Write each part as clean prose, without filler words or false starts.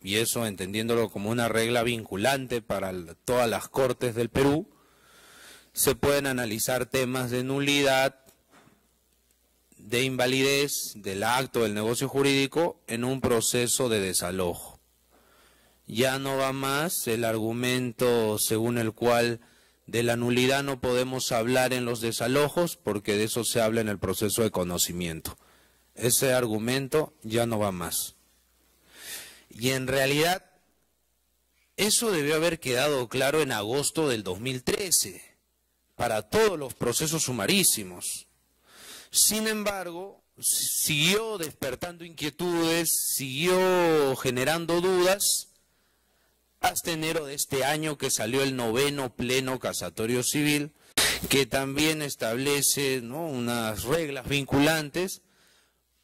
y eso entendiéndolo como una regla vinculante para todas las cortes del Perú, se pueden analizar temas de nulidad, de invalidez del acto del negocio jurídico en un proceso de desalojo. Ya no va más el argumento según el cual de la nulidad no podemos hablar en los desalojos porque de eso se habla en el proceso de conocimiento. Ese argumento ya no va más. Y en realidad eso debió haber quedado claro en agosto del 2013 para todos los procesos sumarísimos. Sin embargo, siguió despertando inquietudes, siguió generando dudas, hasta enero de este año que salió el 9º Pleno Casatorio Civil, que también establece, ¿no?, unas reglas vinculantes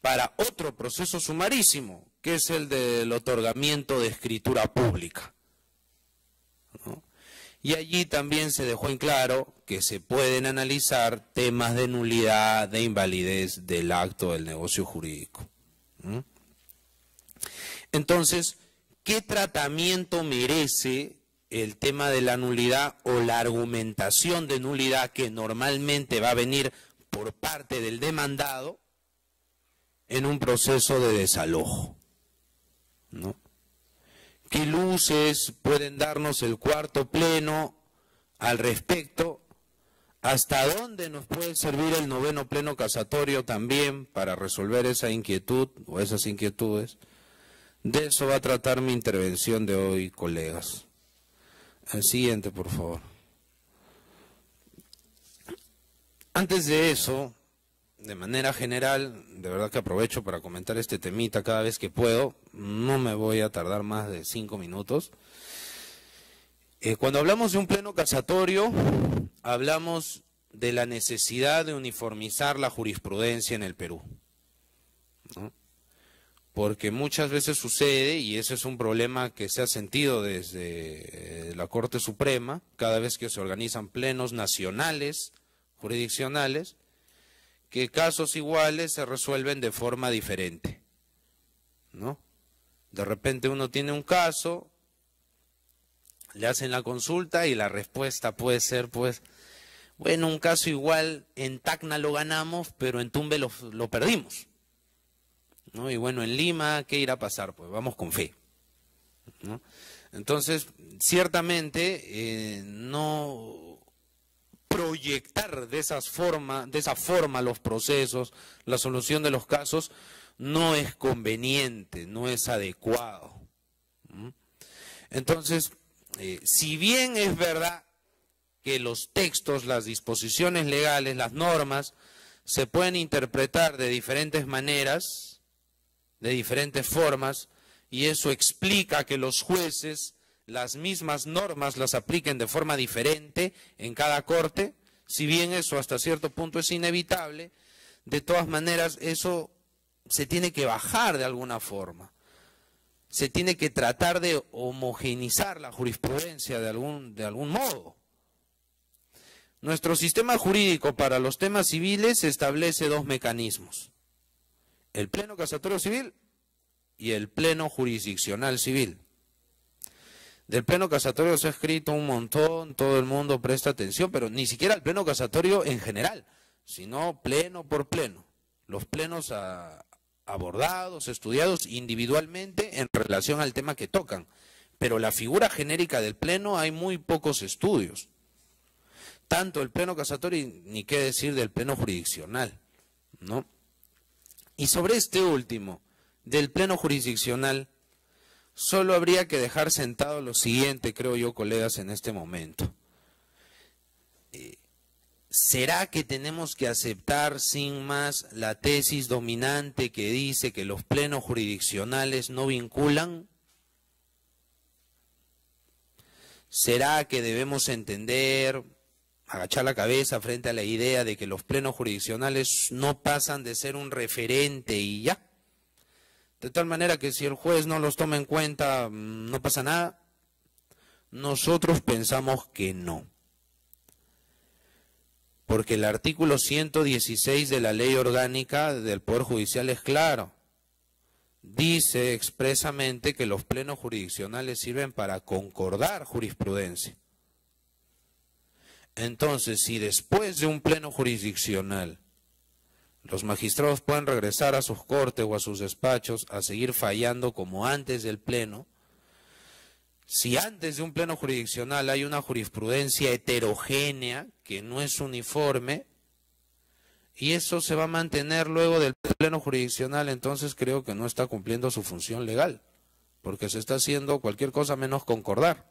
para otro proceso sumarísimo, que es el del otorgamiento de escritura pública, ¿no? Y allí también se dejó en claro que se pueden analizar temas de nulidad, de invalidez del acto del negocio jurídico. Entonces, ¿qué tratamiento merece el tema de la nulidad o la argumentación de nulidad que normalmente va a venir por parte del demandado en un proceso de desalojo, ¿no? ¿Qué luces pueden darnos el cuarto pleno al respecto? ¿Hasta dónde nos puede servir el 9º Pleno Casatorio también para resolver esa inquietud o esas inquietudes? De eso va a tratar mi intervención de hoy, colegas. El siguiente, por favor. Antes de eso, de manera general, de verdad que aprovecho para comentar este temita cada vez que puedo, no me voy a tardar más de 5 minutos. Cuando hablamos de un pleno casatorio, hablamos de la necesidad de uniformizar la jurisprudencia en el Perú, ¿no? Porque muchas veces sucede, y ese es un problema que se ha sentido desde la Corte Suprema, cada vez que se organizan plenos nacionales, jurisdiccionales, que casos iguales se resuelven de forma diferente, ¿no? De repente uno tiene un caso, le hacen la consulta y la respuesta puede ser, pues, bueno, un caso igual en Tacna lo ganamos, pero en Tumbes lo perdimos, ¿no? Y bueno, en Lima, ¿qué irá a pasar? Pues vamos con fe, ¿no? Entonces, ciertamente, no proyectar de esa forma los procesos, la solución de los casos, no es conveniente, no es adecuado. Entonces, si bien es verdad que los textos, las disposiciones legales, las normas, se pueden interpretar de diferentes maneras, de diferentes formas, y eso explica que los jueces las mismas normas las apliquen de forma diferente en cada corte, si bien eso hasta cierto punto es inevitable, de todas maneras eso se tiene que bajar de alguna forma. Se tiene que tratar de homogeneizar la jurisprudencia de algún modo. Nuestro sistema jurídico para los temas civiles establece dos mecanismos: el pleno casatorio civil y el pleno jurisdiccional civil. Del pleno casatorio se ha escrito un montón, todo el mundo presta atención, pero ni siquiera el pleno casatorio en general, sino pleno por pleno. Los plenos abordados, estudiados individualmente en relación al tema que tocan. Pero la figura genérica del pleno hay muy pocos estudios. Tanto el pleno casatorio, ni qué decir del pleno jurisdiccional, ¿no? Y sobre este último, del pleno jurisdiccional, solo habría que dejar sentado lo siguiente, creo yo, colegas, en este momento. ¿Será que tenemos que aceptar sin más la tesis dominante que dice que los plenos jurisdiccionales no vinculan? ¿Será que debemos entender, agachar la cabeza frente a la idea de que los plenos jurisdiccionales no pasan de ser un referente y ya? De tal manera que si el juez no los toma en cuenta, no pasa nada. Nosotros pensamos que no. Porque el artículo 116 de la Ley Orgánica del Poder Judicial es claro. dice expresamente que los plenos jurisdiccionales sirven para concordar jurisprudencia. Entonces, si después de un pleno jurisdiccional los magistrados pueden regresar a sus cortes o a sus despachos a seguir fallando como antes del pleno, si antes de un pleno jurisdiccional hay una jurisprudencia heterogénea que no es uniforme, y eso se va a mantener luego del pleno jurisdiccional, entonces creo que no está cumpliendo su función legal, porque se está haciendo cualquier cosa menos concordar.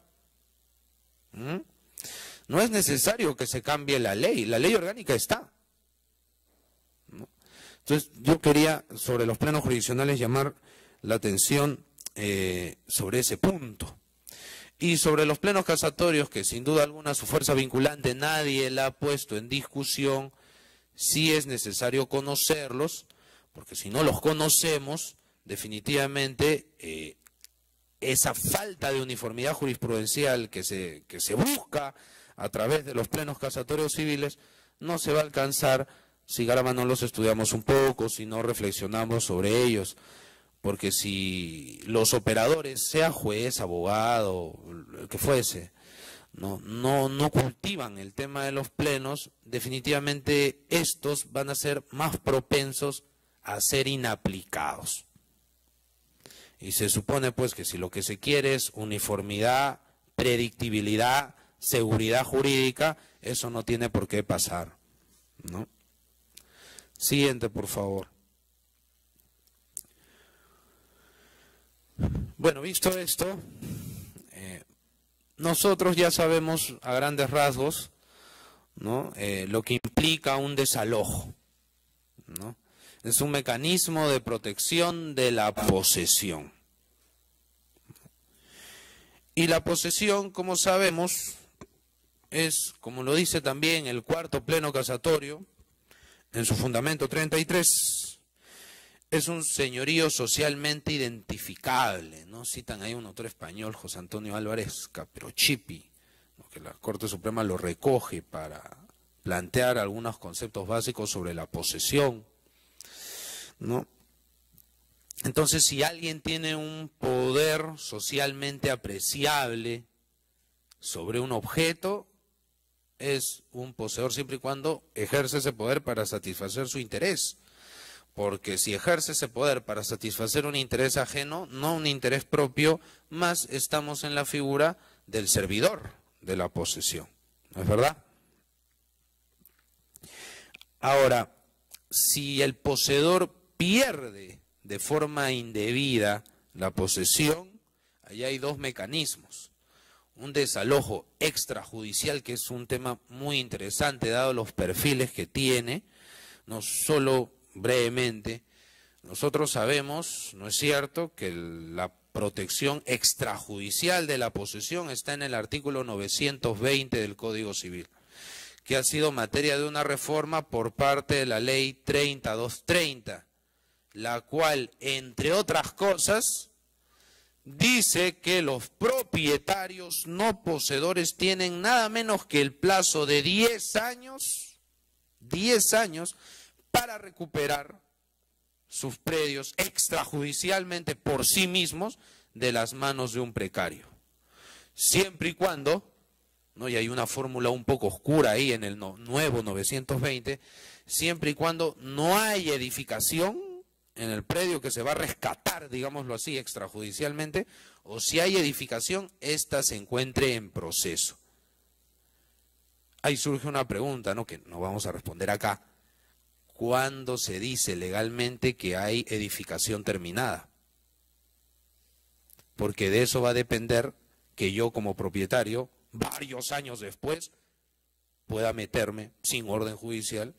No es necesario que se cambie la ley orgánica está. Entonces yo quería sobre los plenos jurisdiccionales llamar la atención sobre ese punto. Y sobre los plenos casatorios, que sin duda alguna su fuerza vinculante nadie la ha puesto en discusión, sí es necesario conocerlos, porque si no los conocemos, definitivamente esa falta de uniformidad jurisprudencial que se busca a través de los plenos casatorios civiles no se va a alcanzar si caramba no los estudiamos un poco, si no reflexionamos sobre ellos. Porque si los operadores, sea juez, abogado, el que fuese, no cultivan el tema de los plenos, definitivamente estos van a ser más propensos a ser inaplicados. Y se supone pues que si lo que se quiere es uniformidad, predictibilidad, seguridad jurídica, eso no tiene por qué pasar, ¿no? Siguiente, por favor. Bueno, visto esto, nosotros ya sabemos a grandes rasgos, ¿no? Lo que implica un desalojo, ¿no? Es un mecanismo de protección de la posesión. Y la posesión, como sabemos, es, como lo dice también el cuarto pleno casatorio, en su fundamento 33, es un señorío socialmente identificable, ¿no? Citan ahí un autor español, José Antonio Álvarez Caperochipi, ¿no? Que la Corte Suprema lo recoge para plantear algunos conceptos básicos sobre la posesión, ¿no? Entonces, si alguien tiene un poder socialmente apreciable sobre un objeto, es un poseedor siempre y cuando ejerce ese poder para satisfacer su interés. Porque si ejerce ese poder para satisfacer un interés ajeno, no un interés propio, más estamos en la figura del servidor de la posesión. ¿No es verdad? Ahora, si el poseedor pierde de forma indebida la posesión, ahí hay dos mecanismos. Un desalojo extrajudicial, que es un tema muy interesante dado los perfiles que tiene, no solo brevemente, nosotros sabemos, ¿no es cierto?, que la protección extrajudicial de la posesión está en el artículo 920 del Código Civil, que ha sido materia de una reforma por parte de la Ley 3230, la cual, entre otras cosas, dice que los propietarios no poseedores tienen nada menos que el plazo de 10 años para recuperar sus predios extrajudicialmente por sí mismos de las manos de un precario. Siempre y cuando, ¿no? Y hay una fórmula un poco oscura ahí en el nuevo 920, siempre y cuando no hay edificación en el predio que se va a rescatar, digámoslo así, extrajudicialmente, o si hay edificación, ésta se encuentre en proceso. Ahí surge una pregunta, ¿no?, que no vamos a responder acá. ¿Cuándo se dice legalmente que hay edificación terminada? Porque de eso va a depender que yo como propietario, varios años después, pueda meterme sin orden judicial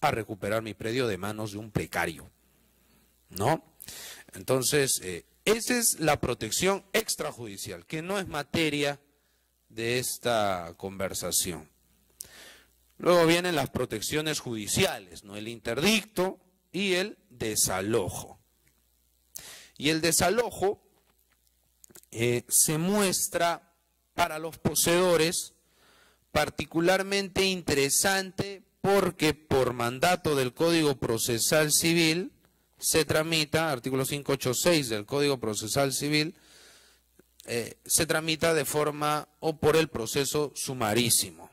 a recuperar mi predio de manos de un precario, ¿no? Entonces, esa es la protección extrajudicial, que no es materia de esta conversación. Luego vienen las protecciones judiciales, ¿no? El interdicto y el desalojo. Y el desalojo se muestra para los poseedores particularmente interesante porque por mandato del Código Procesal Civil, se tramita, artículo 586 del Código Procesal Civil, se tramita de forma o por el proceso sumarísimo.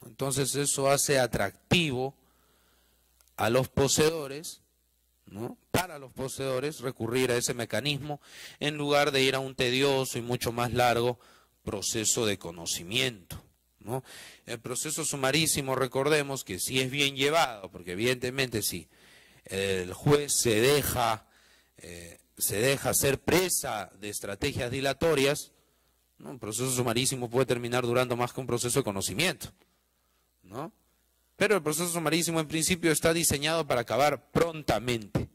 Entonces eso hace atractivo a los poseedores, ¿no? Para los poseedores recurrir a ese mecanismo en lugar de ir a un tedioso y mucho más largo proceso de conocimiento, ¿no? El proceso sumarísimo, recordemos que si es bien llevado, porque evidentemente si el juez se deja ser presa de estrategias dilatorias, ¿no? Un proceso sumarísimo puede terminar durando más que un proceso de conocimiento, ¿no? Pero el proceso sumarísimo en principio está diseñado para acabar prontamente.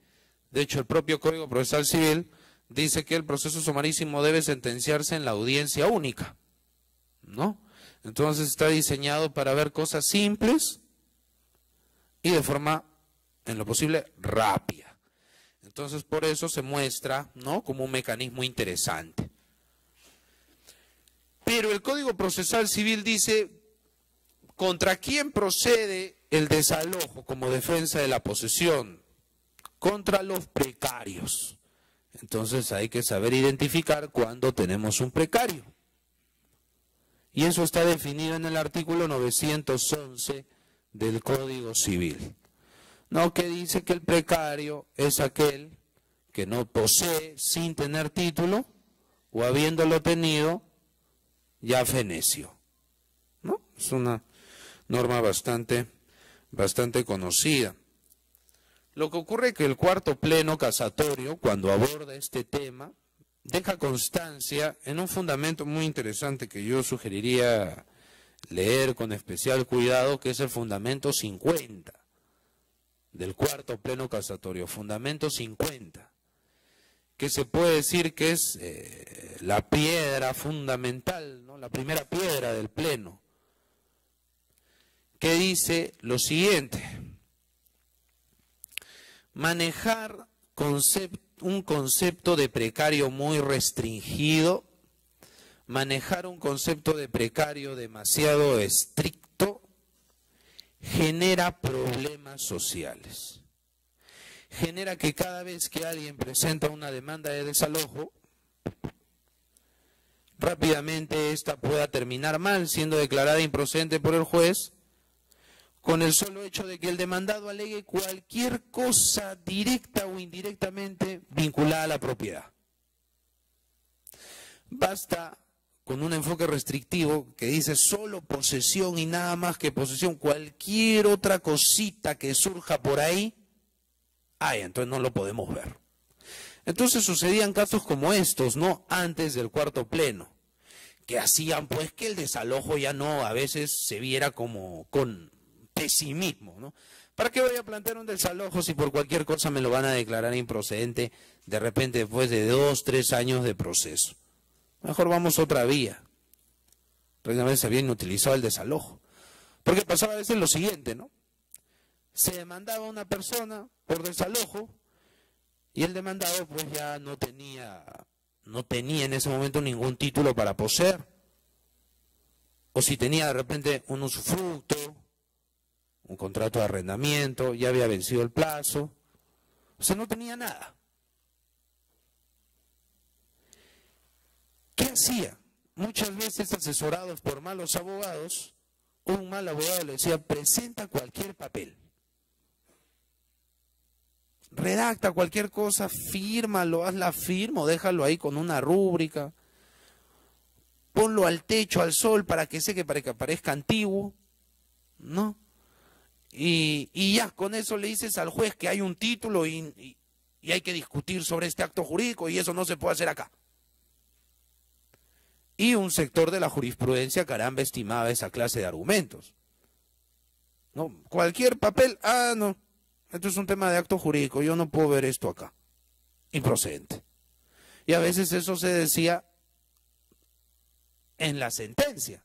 De hecho, el propio Código Procesal Civil dice que el proceso sumarísimo debe sentenciarse en la audiencia única, ¿no? Entonces está diseñado para ver cosas simples y de forma, en lo posible, rápida. Entonces por eso se muestra, ¿no?, como un mecanismo interesante. Pero el Código Procesal Civil dice contra quién procede el desalojo como defensa de la posesión. Contra los precarios. Entonces hay que saber identificar cuándo tenemos un precario. Y eso está definido en el artículo 911 del Código Civil. No, que dice que el precario es aquel que no posee sin tener título o habiéndolo tenido ya fenecio, ¿no? Es una norma bastante conocida. Lo que ocurre es que el cuarto pleno casatorio, cuando aborda este tema, deja constancia en un fundamento muy interesante que yo sugeriría leer con especial cuidado, que es el fundamento 50 del cuarto pleno casatorio, fundamento 50, que se puede decir que es la piedra fundamental, ¿no?, la primera piedra del pleno, que dice lo siguiente: manejar un concepto de precario muy restringido, manejar un concepto de precario demasiado estricto, genera problemas sociales. Genera que cada vez que alguien presenta una demanda de desalojo, rápidamente esta pueda terminar mal, siendo declarada improcedente por el juez, con el solo hecho de que el demandado alegue cualquier cosa directa o indirectamente vinculada a la propiedad. Basta con un enfoque restrictivo que dice solo posesión y nada más que posesión, cualquier otra cosita que surja por ahí, entonces no lo podemos ver. Entonces sucedían casos como estos, ¿no?, antes del cuarto pleno, que hacían pues que el desalojo ya no a veces se viera como con pesimismo, ¿no? ¿Para qué voy a plantear un desalojo si por cualquier cosa me lo van a declarar improcedente de repente después de 2, 3 años de proceso? Mejor vamos otra vía. Realmente se había inutilizado el desalojo. Porque pasaba a veces lo siguiente, ¿no? Se demandaba a una persona por desalojo y el demandado pues ya no tenía en ese momento ningún título para poseer. O si tenía de repente un usufructo, un contrato de arrendamiento, ya había vencido el plazo, o sea, no tenía nada. ¿Qué hacía? Muchas veces asesorados por malos abogados, un mal abogado le decía: presenta cualquier papel, redacta cualquier cosa, fírmalo, haz la firma o déjalo ahí con una rúbrica, ponlo al techo, al sol, para que parezca antiguo, ¿no? Y ya, con eso le dices al juez que hay un título y hay que discutir sobre este acto jurídico y eso no se puede hacer acá. Y un sector de la jurisprudencia, caramba, estimaba esa clase de argumentos. ¿No? Cualquier papel, no, esto es un tema de acto jurídico, yo no puedo ver esto acá. Improcedente. Y a veces eso se decía en la sentencia.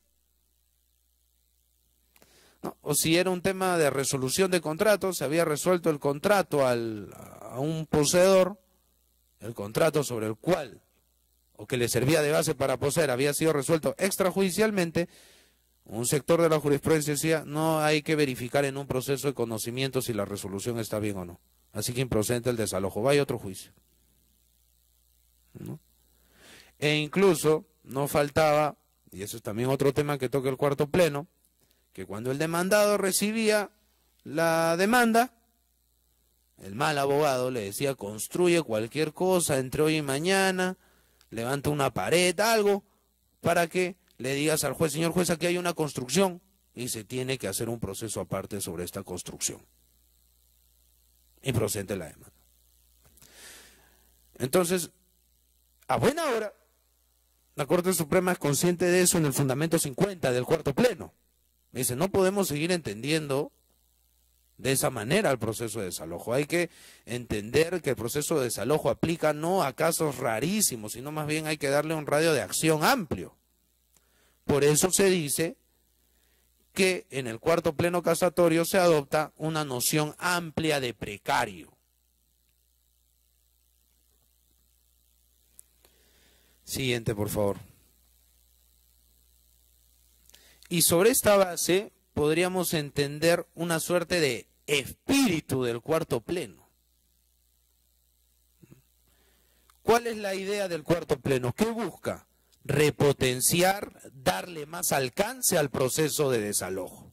¿No? O si era un tema de resolución de contrato, se había resuelto el contrato a un poseedor, el contrato sobre el cual, o que le servía de base para poseer, había sido resuelto extrajudicialmente, un sector de la jurisprudencia decía: no hay que verificar en un proceso de conocimiento si la resolución está bien o no. así que improcedente el desalojo. Vaya otro juicio, ¿no? E incluso no faltaba, y eso es también otro tema que toca el cuarto pleno, que cuando el demandado recibía la demanda, el mal abogado le decía: construye cualquier cosa entre hoy y mañana, levanta una pared, algo, para que le digas al juez: señor juez, aquí hay una construcción y se tiene que hacer un proceso aparte sobre esta construcción. Improcedente la demanda. Entonces, a buena hora, la Corte Suprema es consciente de eso en el fundamento 50 del cuarto pleno. Dice: no podemos seguir entendiendo de esa manera el proceso de desalojo. Hay que entender que el proceso de desalojo aplica no a casos rarísimos, sino más bien hay que darle un radio de acción amplio. Por eso se dice que en el cuarto pleno casatorio se adopta una noción amplia de precario. Siguiente, por favor. Y sobre esta base podríamos entender una suerte de espíritu del cuarto pleno. ¿Cuál es la idea del cuarto pleno? ¿Qué busca? Repotenciar, darle más alcance al proceso de desalojo.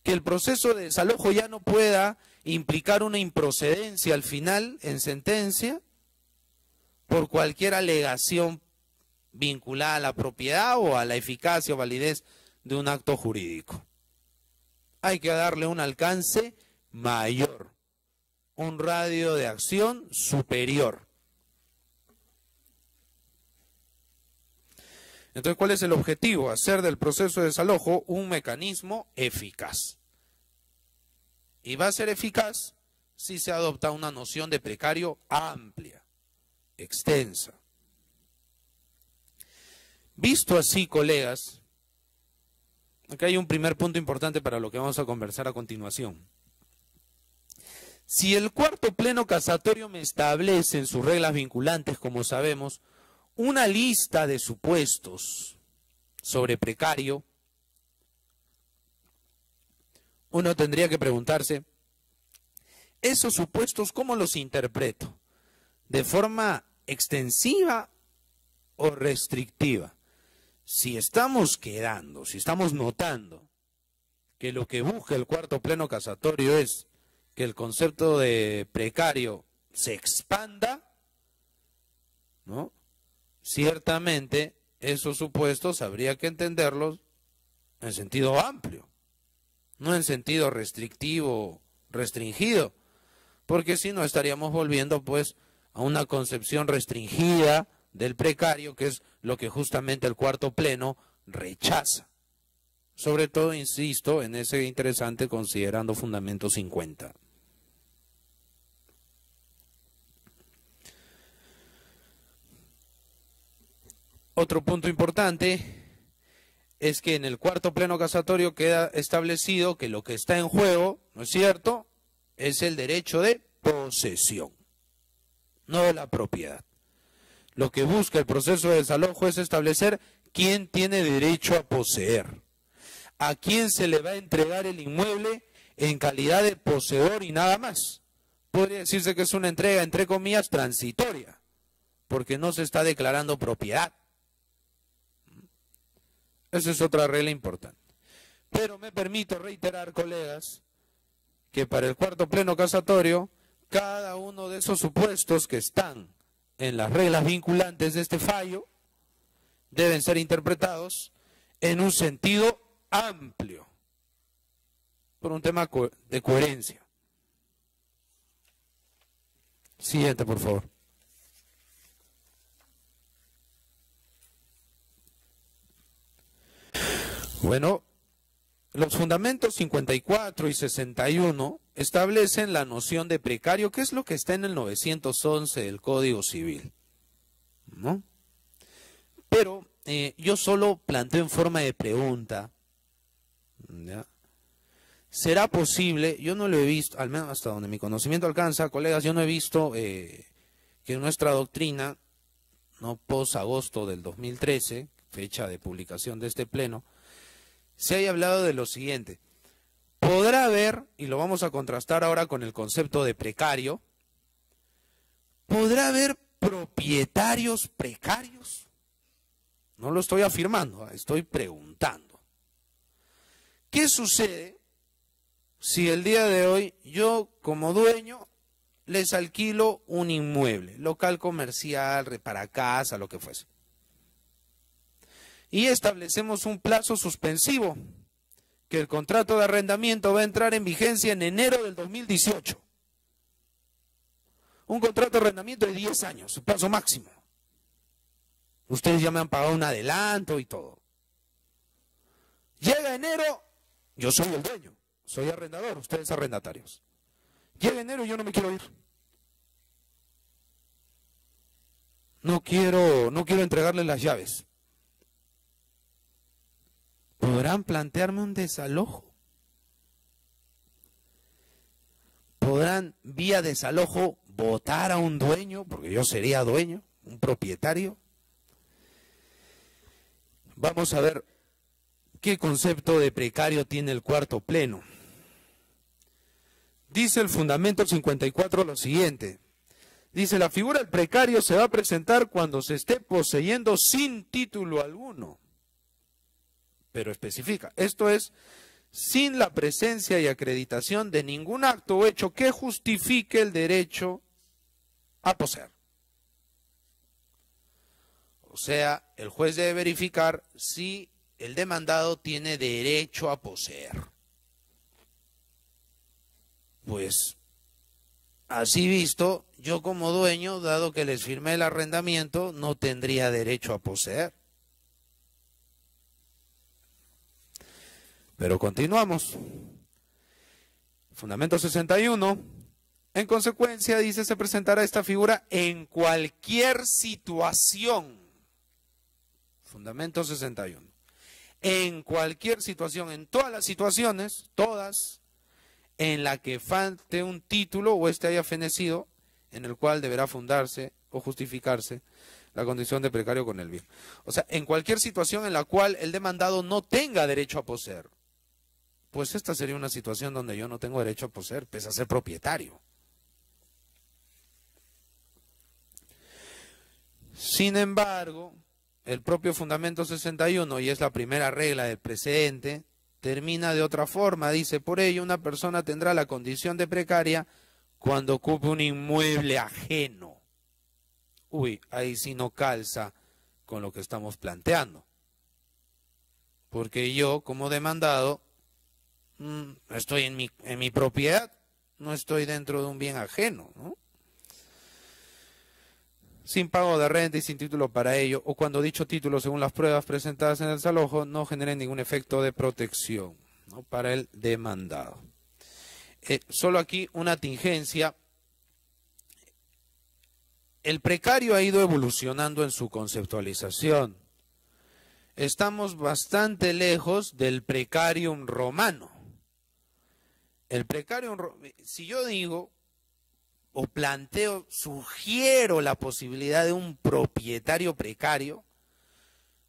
Que el proceso de desalojo ya no pueda implicar una improcedencia al final en sentencia por cualquier alegación vinculada a la propiedad o a la eficacia o validez de un acto jurídico. Hay que darle un alcance mayor, un radio de acción superior. Entonces, ¿cuál es el objetivo? Hacer del proceso de desalojo un mecanismo eficaz. Y va a ser eficaz si se adopta una noción de precario amplia, extensa. Visto así, colegas, acá hay un primer punto importante para lo que vamos a conversar a continuación. Si el cuarto pleno casatorio me establece en sus reglas vinculantes, como sabemos, una lista de supuestos sobre precario, uno tendría que preguntarse: ¿esos supuestos cómo los interpreto? ¿De forma extensiva o restrictiva? Si estamos notando que lo que busca el cuarto pleno casatorio es que el concepto de precario se expanda, ¿no? Ciertamente esos supuestos habría que entenderlos en sentido amplio, no en sentido restrictivo, restringido, porque si no estaríamos volviendo pues a una concepción restringida del precario, que es lo que justamente el cuarto pleno rechaza. Sobre todo, insisto, en ese interesante considerando fundamento 50. Otro punto importante es que en el cuarto pleno casatorio queda establecido que lo que está en juego, ¿no es cierto?, es el derecho de posesión, no la propiedad. Lo que busca el proceso de desalojo es establecer quién tiene derecho a poseer, a quién se le va a entregar el inmueble en calidad de poseedor y nada más. Podría decirse que es una entrega, entre comillas, transitoria, porque no se está declarando propiedad. Esa es otra regla importante. Pero me permito reiterar, colegas, que para el cuarto pleno casatorio, cada uno de esos supuestos que están en las reglas vinculantes de este fallo deben ser interpretados en un sentido amplio, por un tema de coherencia. Siguiente, por favor. Bueno, los fundamentos 54 y 61 establecen la noción de precario, que es lo que está en el 911 del Código Civil, ¿no? Pero yo solo planteo en forma de pregunta, ¿ya? ¿Será posible? Yo no lo he visto, al menos hasta donde mi conocimiento alcanza, colegas, yo no he visto que nuestra doctrina, no post agosto del 2013, fecha de publicación de este pleno, se haya hablado de lo siguiente: podrá haber, y lo vamos a contrastar ahora con el concepto de precario, podrá haber propietarios precarios. No lo estoy afirmando, estoy preguntando. ¿Qué sucede si el día de hoy yo como dueño les alquilo un inmueble, local comercial, repara casa, lo que fuese? Y establecemos un plazo suspensivo, que el contrato de arrendamiento va a entrar en vigencia en enero del 2018. Un contrato de arrendamiento de 10 años, su plazo máximo. Ustedes ya me han pagado un adelanto y todo. Llega enero, yo soy el dueño, soy arrendador, ustedes arrendatarios. Llega enero y yo no me quiero ir. No quiero entregarles las llaves. ¿Podrán plantearme un desalojo? ¿Podrán vía desalojo votar a un dueño? Porque yo sería dueño, un propietario. Vamos a ver qué concepto de precario tiene el cuarto pleno. Dice el fundamento 54 lo siguiente. Dice, la figura del precario se va a presentar cuando se esté poseyendo sin título alguno. Pero especifica, esto es, sin la presencia y acreditación de ningún acto o hecho que justifique el derecho a poseer. O sea, el juez debe verificar si el demandado tiene derecho a poseer. Pues, así visto, yo como dueño, dado que les firmé el arrendamiento, no tendría derecho a poseer. Pero continuamos. Fundamento 61. En consecuencia, dice, se presentará esta figura en cualquier situación. Fundamento 61. En cualquier situación, en todas las situaciones, todas, en la que falte un título o este haya fenecido, en el cual deberá fundarse o justificarse la condición de precario con el bien. O sea, en cualquier situación en la cual el demandado no tenga derecho a poseer. Pues esta sería una situación donde yo no tengo derecho a poseer, pese a ser propietario. Sin embargo, el propio fundamento 61, y es la primera regla del precedente, termina de otra forma. Dice, por ello una persona tendrá la condición de precaria cuando ocupe un inmueble ajeno. Uy, ahí sí no calza con lo que estamos planteando. Porque yo, como demandado, estoy en mi propiedad, no estoy dentro de un bien ajeno, ¿no? Sin pago de renta y sin título para ello, o cuando dicho título, según las pruebas presentadas en el desalojo, no genere ningún efecto de protección, ¿no?, para el demandado. Solo aquí una tingencia. El precario ha ido evolucionando en su conceptualización. Estamos bastante lejos del precarium romano. El precarium, si yo digo o planteo, sugiero la posibilidad de un propietario precario,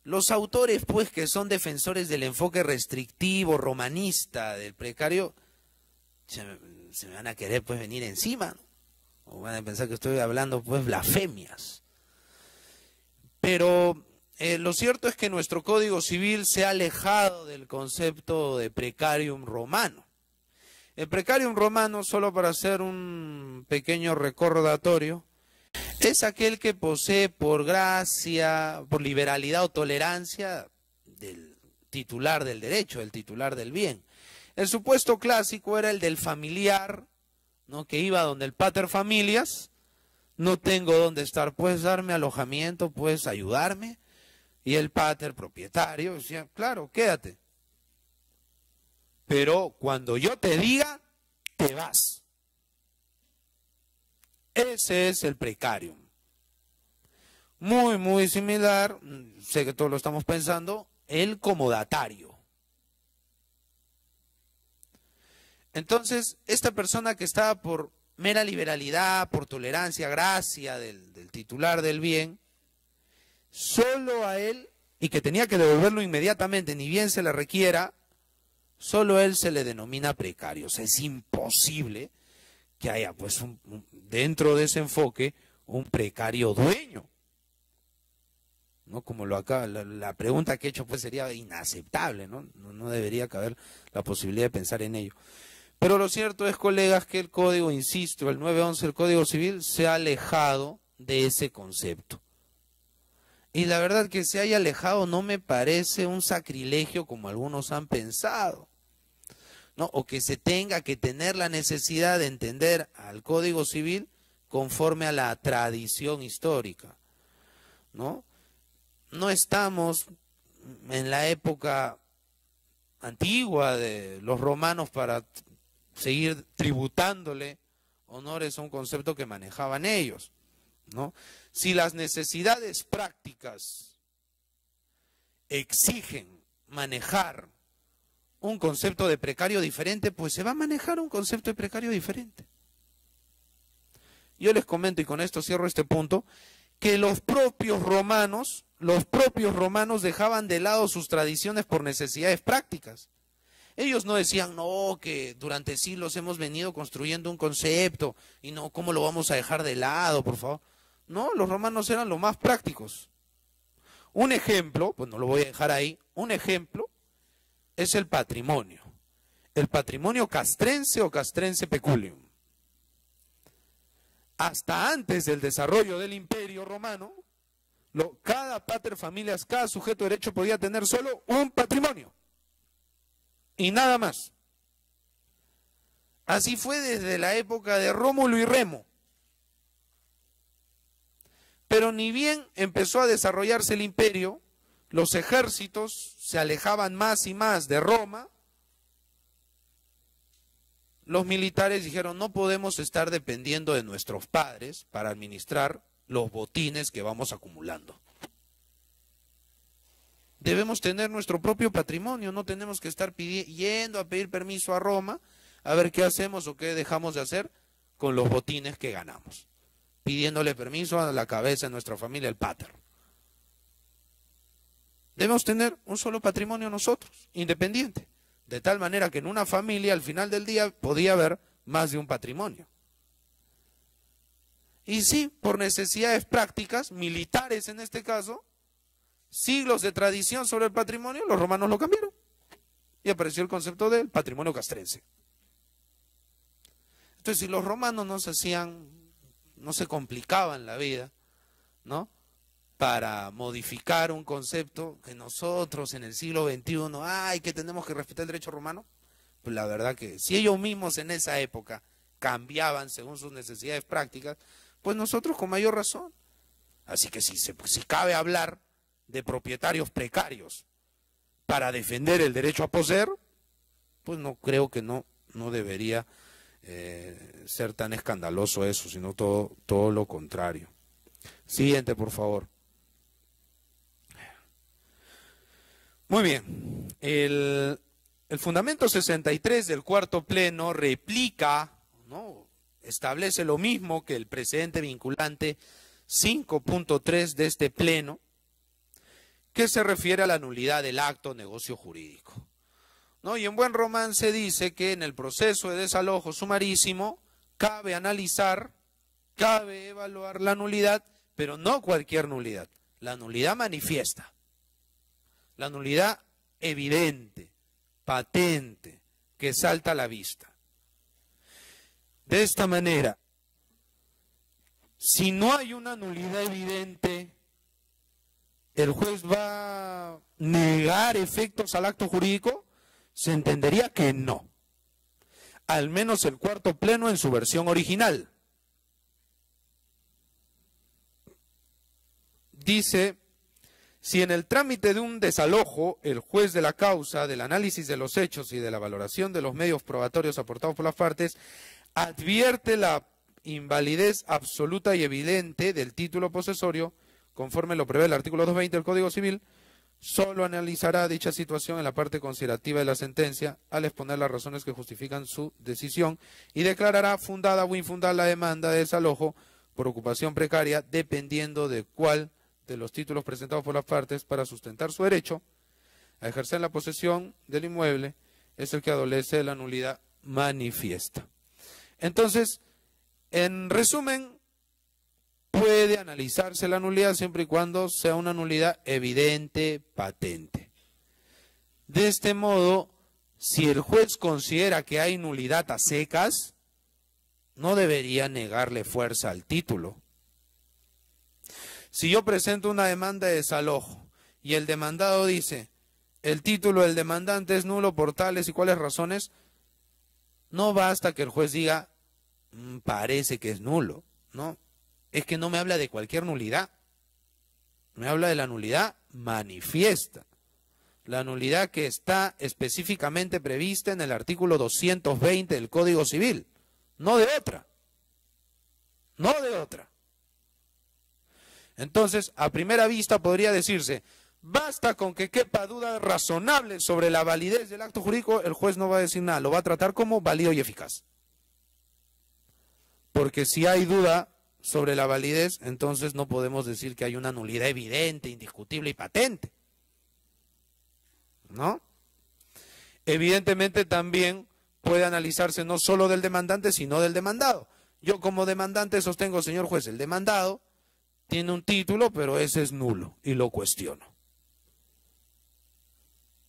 los autores, pues, que son defensores del enfoque restrictivo, romanista del precario, se me van a querer, pues, venir encima, ¿no? O van a pensar que estoy hablando, pues, blasfemias. Pero lo cierto es que nuestro Código Civil se ha alejado del concepto de precarium romano. El precarium romano, solo para hacer un pequeño recordatorio, es aquel que posee por gracia, por liberalidad o tolerancia del titular del derecho, del titular del bien. El supuesto clásico era el del familiar, ¿no?, que iba donde el pater familias, no tengo dónde estar, puedes darme alojamiento, puedes ayudarme, y el pater propietario decía, claro, quédate. Pero cuando yo te diga, te vas. Ese es el precarium. Muy, muy similar, sé que todos lo estamos pensando, el comodatario. Entonces, esta persona que estaba por mera liberalidad, por tolerancia, gracia del titular del bien, solo a él, y que tenía que devolverlo inmediatamente, ni bien se le requiera, solo a él se le denomina precario. O sea, es imposible que haya, pues, dentro de ese enfoque, un precario dueño. ¿No? Como lo acá, la pregunta que he hecho, pues, sería inaceptable, ¿no? No debería caber la posibilidad de pensar en ello. Pero lo cierto es, colegas, que el código, insisto, el 911 del Código Civil se ha alejado de ese concepto. Y la verdad que se haya alejado no me parece un sacrilegio como algunos han pensado, ¿no? O que se tenga que tener la necesidad de entender al Código Civil conforme a la tradición histórica, ¿no? No estamos en la época antigua de los romanos para seguir tributándole honores a un concepto que manejaban ellos, ¿no? Si las necesidades prácticas exigen manejar un concepto de precario diferente, pues se va a manejar un concepto de precario diferente. Yo les comento, y con esto cierro este punto, que los propios romanos dejaban de lado sus tradiciones por necesidades prácticas. Ellos no decían, no, que durante siglos hemos venido construyendo un concepto y no, ¿cómo lo vamos a dejar de lado, por favor? No, los romanos eran los más prácticos. Un ejemplo, pues no lo voy a dejar ahí, un ejemplo es el patrimonio castrense o castrense peculium. Hasta antes del desarrollo del Imperio Romano, cada pater familias, cada sujeto de derecho podía tener solo un patrimonio y nada más. Así fue desde la época de Rómulo y Remo. Pero ni bien empezó a desarrollarse el imperio, los ejércitos se alejaban más y más de Roma. Los militares dijeron, no podemos estar dependiendo de nuestros padres para administrar los botines que vamos acumulando. Debemos tener nuestro propio patrimonio, no tenemos que estar yendo a pedir permiso a Roma a ver qué hacemos o qué dejamos de hacer con los botines que ganamos, pidiéndole permiso a la cabeza de nuestra familia, el pater. Debemos tener un solo patrimonio nosotros, independiente, de tal manera que en una familia al final del día podía haber más de un patrimonio. Y sí, por necesidades prácticas, militares en este caso, siglos de tradición sobre el patrimonio, los romanos lo cambiaron. Y apareció el concepto del patrimonio castrense. Entonces, si los romanos no se complicaban la vida, ¿no?, para modificar un concepto que nosotros en el siglo XXI, que tenemos que respetar el derecho romano, pues la verdad que si ellos mismos en esa época cambiaban según sus necesidades prácticas, pues nosotros con mayor razón. Así que si cabe hablar de propietarios precarios para defender el derecho a poseer, pues no creo que no debería ser tan escandaloso eso, sino todo lo contrario. Siguiente, por favor. Muy bien. El fundamento 63 del cuarto pleno replica, ¿no?, establece lo mismo que el precedente vinculante 5.3 de este pleno, que se refiere a la nulidad del acto o negocio jurídico, ¿no? Y en buen romance dice que en el proceso de desalojo sumarísimo cabe analizar, cabe evaluar la nulidad, pero no cualquier nulidad, la nulidad manifiesta, la nulidad evidente, patente, que salta a la vista. De esta manera, si no hay una nulidad evidente, ¿el juez va a negar efectos al acto jurídico? Se entendería que no. Al menos el cuarto pleno en su versión original. Dice, si en el trámite de un desalojo, el juez de la causa, del análisis de los hechos y de la valoración de los medios probatorios aportados por las partes, advierte la invalidez absoluta y evidente del título posesorio, conforme lo prevé el artículo 220 del Código Civil, solo analizará dicha situación en la parte considerativa de la sentencia al exponer las razones que justifican su decisión y declarará fundada o infundada la demanda de desalojo por ocupación precaria, dependiendo de cuál de los títulos presentados por las partes para sustentar su derecho a ejercer la posesión del inmueble es el que adolece de la nulidad manifiesta. Entonces, en resumen, puede analizarse la nulidad siempre y cuando sea una nulidad evidente, patente. De este modo, si el juez considera que hay nulidad a secas, no debería negarle fuerza al título. Si yo presento una demanda de desalojo y el demandado dice, el título del demandante es nulo por tales y cuales razones, no basta que el juez diga, parece que es nulo, ¿no? Es que no me habla de cualquier nulidad, me habla de la nulidad manifiesta, la nulidad que está específicamente prevista en el artículo 220 del Código Civil, no de otra, no de otra. Entonces, a primera vista podría decirse, basta con que quepa duda razonable sobre la validez del acto jurídico, el juez no va a decir nada, lo va a tratar como válido y eficaz. Porque si hay duda sobre la validez, entonces no podemos decir que hay una nulidad evidente, indiscutible y patente, ¿no? Evidentemente también puede analizarse no solo del demandante, sino del demandado. Yo como demandante sostengo, señor juez, el demandado tiene un título, pero ese es nulo y lo cuestiono.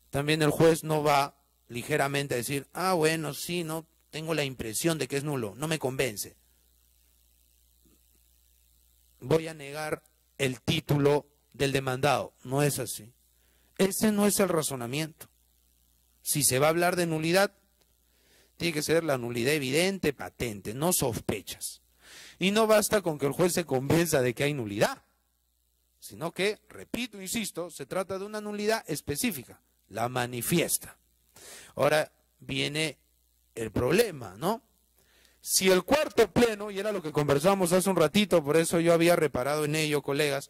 También el juez no va ligeramente a decir, bueno, sí, no, tengo la impresión de que es nulo, no me convence. Voy a negar el título del demandado. No es así. Ese no es el razonamiento. Si se va a hablar de nulidad, tiene que ser la nulidad evidente, patente, no sospechas. Y no basta con que el juez se convenza de que hay nulidad, sino que, repito, insisto, se trata de una nulidad específica, la manifiesta. Ahora viene el problema, ¿no? Si el cuarto pleno, y era lo que conversamos hace un ratito, por eso yo había reparado en ello, colegas,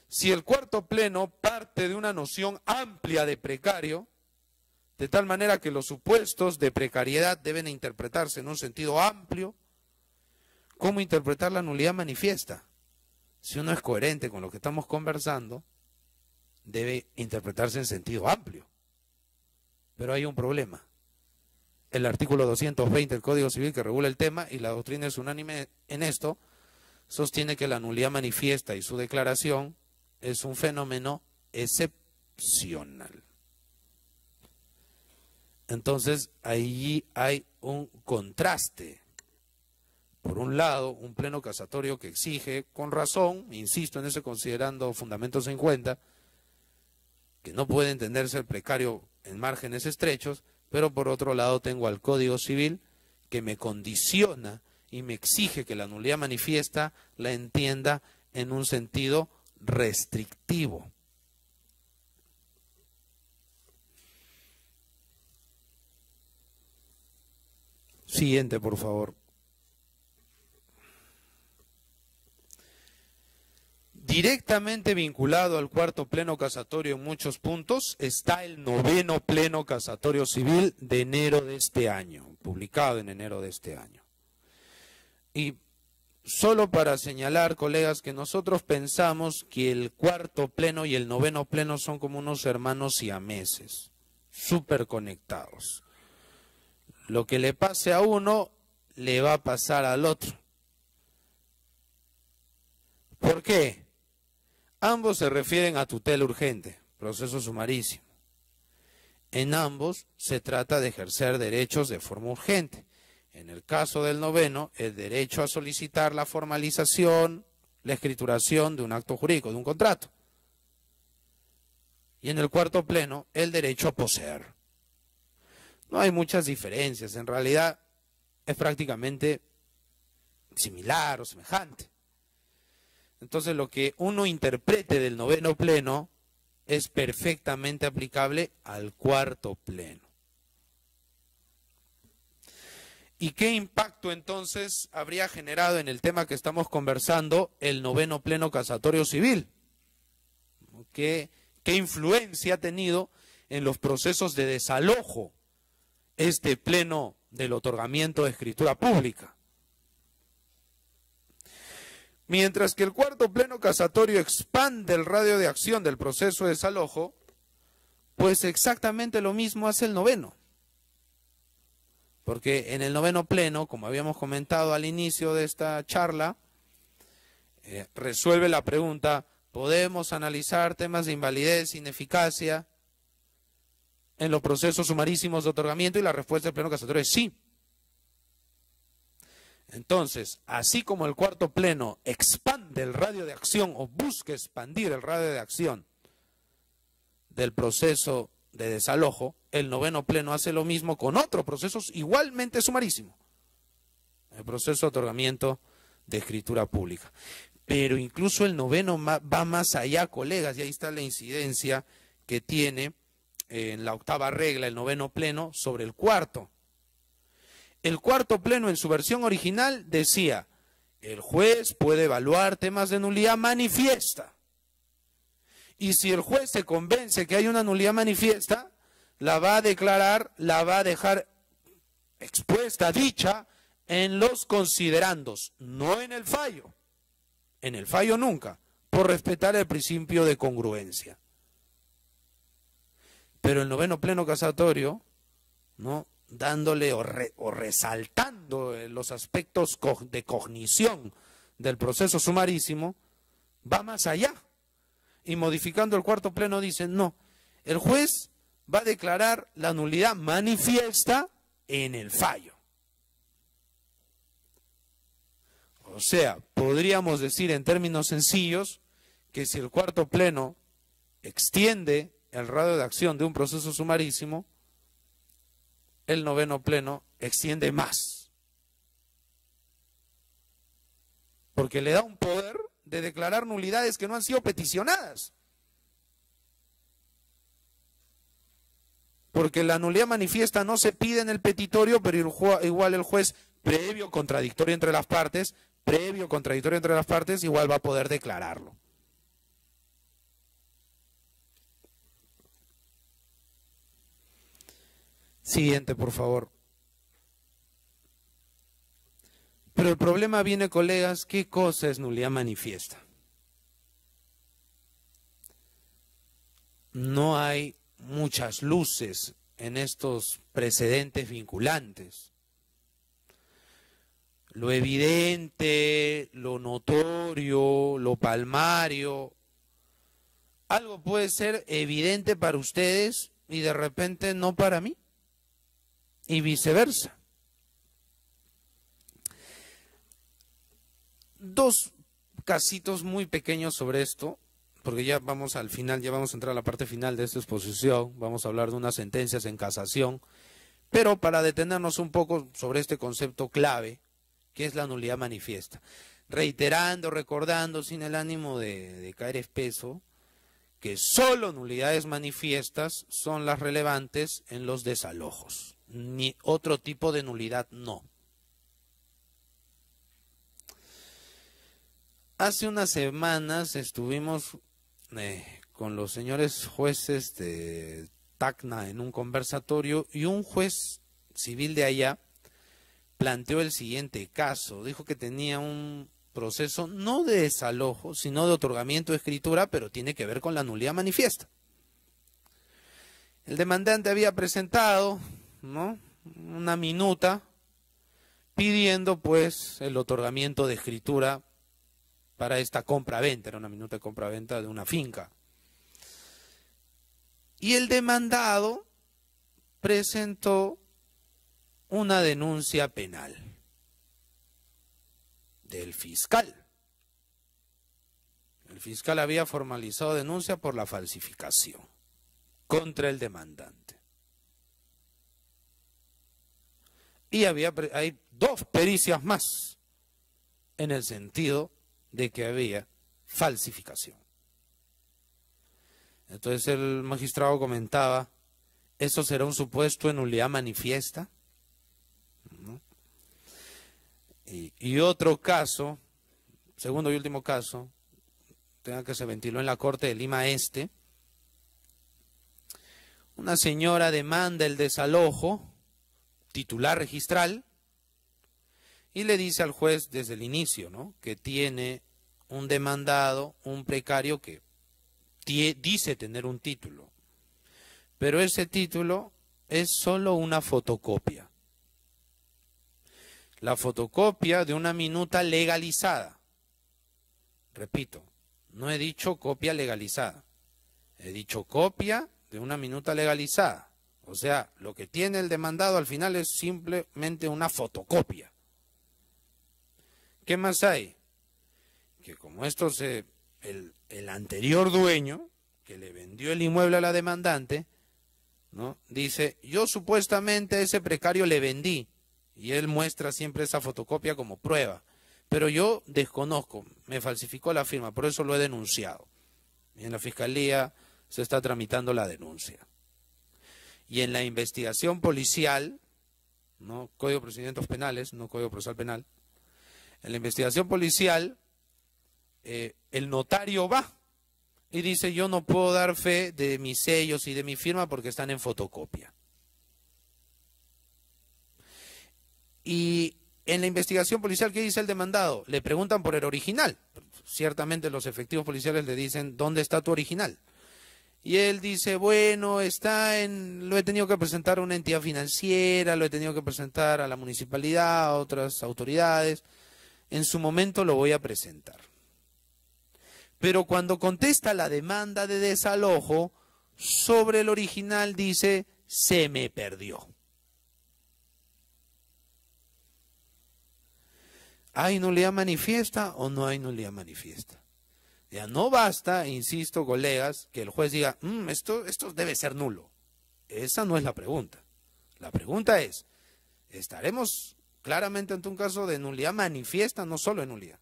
si el cuarto pleno parte de una noción amplia de precario, de tal manera que los supuestos de precariedad deben interpretarse en un sentido amplio, ¿cómo interpretar la nulidad manifiesta? Si uno es coherente con lo que estamos conversando, debe interpretarse en sentido amplio. Pero hay un problema. El artículo 220 del Código Civil que regula el tema, y la doctrina es unánime en esto, sostiene que la nulidad manifiesta y su declaración es un fenómeno excepcional. Entonces, allí hay un contraste. Por un lado, un pleno casatorio que exige, con razón, insisto en eso considerando fundamento 50, que no puede entenderse el precario en márgenes estrechos, pero por otro lado tengo al Código Civil que me condiciona y me exige que la nulidad manifiesta la entienda en un sentido restrictivo. Siguiente, por favor. Directamente vinculado al cuarto pleno casatorio en muchos puntos está el noveno pleno casatorio civil de enero de este año, publicado en enero de este año. Y solo para señalar, colegas, que nosotros pensamos que el cuarto pleno y el noveno pleno son como unos hermanos siameses, súper conectados. Lo que le pase a uno, le va a pasar al otro. ¿Por qué? Ambos se refieren a tutela urgente, proceso sumarísimo. En ambos se trata de ejercer derechos de forma urgente. En el caso del noveno, el derecho a solicitar la formalización, la escrituración de un acto jurídico, de un contrato. Y en el cuarto pleno, el derecho a poseer. No hay muchas diferencias, en realidad es prácticamente similar o semejante. Entonces lo que uno interprete del noveno pleno es perfectamente aplicable al cuarto pleno. ¿Y qué impacto entonces habría generado en el tema que estamos conversando el noveno pleno casatorio civil? ¿Qué influencia ha tenido en los procesos de desalojo este pleno del otorgamiento de escritura pública? Mientras que el cuarto pleno casatorio expande el radio de acción del proceso de desalojo, pues exactamente lo mismo hace el noveno. Porque en el noveno pleno, como habíamos comentado al inicio de esta charla, resuelve la pregunta: ¿podemos analizar temas de invalidez, ineficacia en los procesos sumarísimos de otorgamiento? Y la respuesta del pleno casatorio es sí. Entonces, así como el cuarto pleno expande el radio de acción o busca expandir el radio de acción del proceso de desalojo, el noveno pleno hace lo mismo con otros procesos igualmente sumarísimos, el proceso de otorgamiento de escritura pública. Pero incluso el noveno va más allá, colegas, y ahí está la incidencia que tiene en la octava regla el noveno pleno sobre el cuarto. El cuarto pleno en su versión original decía: el juez puede evaluar temas de nulidad manifiesta. Y si el juez se convence que hay una nulidad manifiesta, la va a declarar, la va a dejar expuesta, dicha, en los considerandos, no en el fallo. En el fallo nunca, por respetar el principio de congruencia. Pero el noveno pleno casatorio, ¿no?, dándole o resaltando los aspectos de cognición del proceso sumarísimo, va más allá. Y modificando el cuarto pleno dice: no, el juez va a declarar la nulidad manifiesta en el fallo. O sea, podríamos decir en términos sencillos que si el cuarto pleno extiende el radio de acción de un proceso sumarísimo, el noveno pleno extiende más, porque le da un poder de declarar nulidades que no han sido peticionadas. Porque la nulidad manifiesta no se pide en el petitorio, pero igual el juez, previo contradictorio entre las partes, igual va a poder declararlo. Siguiente, por favor. Pero el problema viene, colegas, ¿qué cosa es nulidad manifiesta? No hay muchas luces en estos precedentes vinculantes. Lo evidente, lo notorio, lo palmario, algo puede ser evidente para ustedes y de repente no para mí. Y viceversa. Dos casitos muy pequeños sobre esto, porque ya vamos al final, ya vamos a entrar a la parte final de esta exposición, vamos a hablar de unas sentencias en casación, pero para detenernos un poco sobre este concepto clave, que es la nulidad manifiesta. Reiterando, recordando, sin el ánimo de caer espeso, que solo nulidades manifiestas son las relevantes en los desalojos. Ni otro tipo de nulidad no. Hace unas semanas estuvimos con los señores jueces de Tacna en un conversatorio y un juez civil de allá planteó el siguiente caso. Dijo que tenía un proceso no de desalojo, sino de otorgamiento de escritura, pero tiene que ver con la nulidad manifiesta. El demandante había presentado, ¿no?, una minuta pidiendo pues el otorgamiento de escritura para esta compra-venta, era una minuta de compra-venta de una finca. Y el demandado presentó una denuncia penal del fiscal. El fiscal había formalizado denuncia por la falsificación contra el demandante. Y hay dos pericias más en el sentido de que había falsificación. Entonces el magistrado comentaba: ¿eso será un supuesto de nulidad manifiesta? ¿No? Y otro caso, segundo y último caso, que se ventiló en la Corte de Lima Este. Una señora demanda el desalojo, titular registral, y le dice al juez desde el inicio, ¿no?, que tiene un demandado, un precario que dice tener un título, pero ese título es solo una fotocopia. la fotocopia de una minuta legalizada. Repito, no he dicho copia legalizada, he dicho copia de una minuta legalizada. O sea, lo que tiene el demandado al final es simplemente una fotocopia. ¿Qué más hay? Que como el anterior dueño, que le vendió el inmueble a la demandante, ¿no?, dice, yo supuestamente a ese precario le vendí, y él muestra siempre esa fotocopia como prueba, pero yo desconozco, me falsificó la firma, por eso lo he denunciado. Y en la fiscalía se está tramitando la denuncia. Y en la investigación policial, ¿no?, Código de Procedimientos Penales, no Código Procesal Penal, en la investigación policial, el notario va y dice, yo no puedo dar fe de mis sellos y de mi firma porque están en fotocopia. Y en la investigación policial, ¿qué dice el demandado? Le preguntan por el original. Ciertamente los efectivos policiales le dicen, ¿dónde está tu original? Y él dice, bueno, lo he tenido que presentar a una entidad financiera, lo he tenido que presentar a la municipalidad, a otras autoridades. En su momento lo voy a presentar. Pero cuando contesta la demanda de desalojo, sobre el original dice, se me perdió. ¿Hay nulidad manifiesta o no hay nulidad manifiesta? Ya no basta, insisto, colegas, que el juez diga, esto debe ser nulo. Esa no es la pregunta. La pregunta es, ¿estaremos claramente ante un caso de nulidad manifiesta, no solo de nulidad?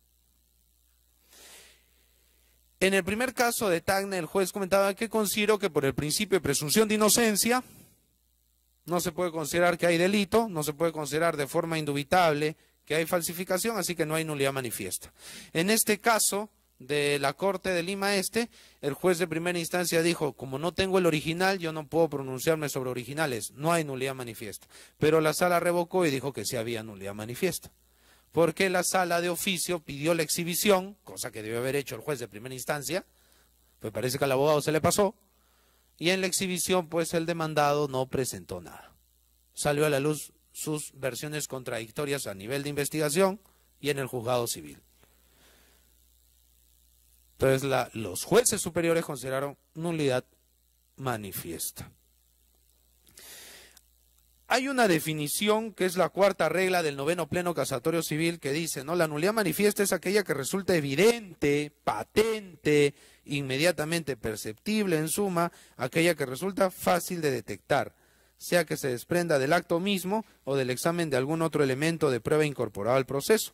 En el primer caso de Tacna, el juez comentaba que considero que por el principio de presunción de inocencia, no se puede considerar que hay delito, no se puede considerar de forma indubitable que hay falsificación, así que no hay nulidad manifiesta. En este caso de la Corte de Lima Este, el juez de primera instancia dijo, como no tengo el original, yo no puedo pronunciarme sobre originales, no hay nulidad manifiesta. Pero la sala revocó y dijo que sí había nulidad manifiesta. Porque la sala de oficio pidió la exhibición, cosa que debió haber hecho el juez de primera instancia, pues parece que al abogado se le pasó, y en la exhibición pues el demandado no presentó nada. Salió a la luz sus versiones contradictorias a nivel de investigación y en el juzgado civil. Entonces los jueces superiores consideraron nulidad manifiesta. Hay una definición que es la cuarta regla del 9º pleno casatorio civil que dice, ¿no?, la nulidad manifiesta es aquella que resulta evidente, patente, inmediatamente perceptible, en suma, aquella que resulta fácil de detectar, sea que se desprenda del acto mismo o del examen de algún otro elemento de prueba incorporado al proceso.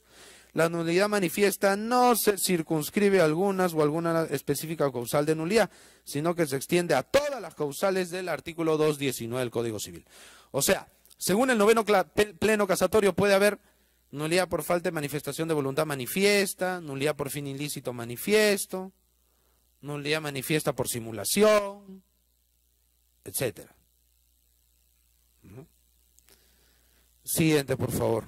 La nulidad manifiesta no se circunscribe a algunas o alguna específica causal de nulidad, sino que se extiende a todas las causales del artículo 219 del Código Civil. O sea, según el 9º pleno casatorio puede haber nulidad por falta de manifestación de voluntad manifiesta, nulidad por fin ilícito manifiesto, nulidad manifiesta por simulación, etcétera. Siguiente, por favor.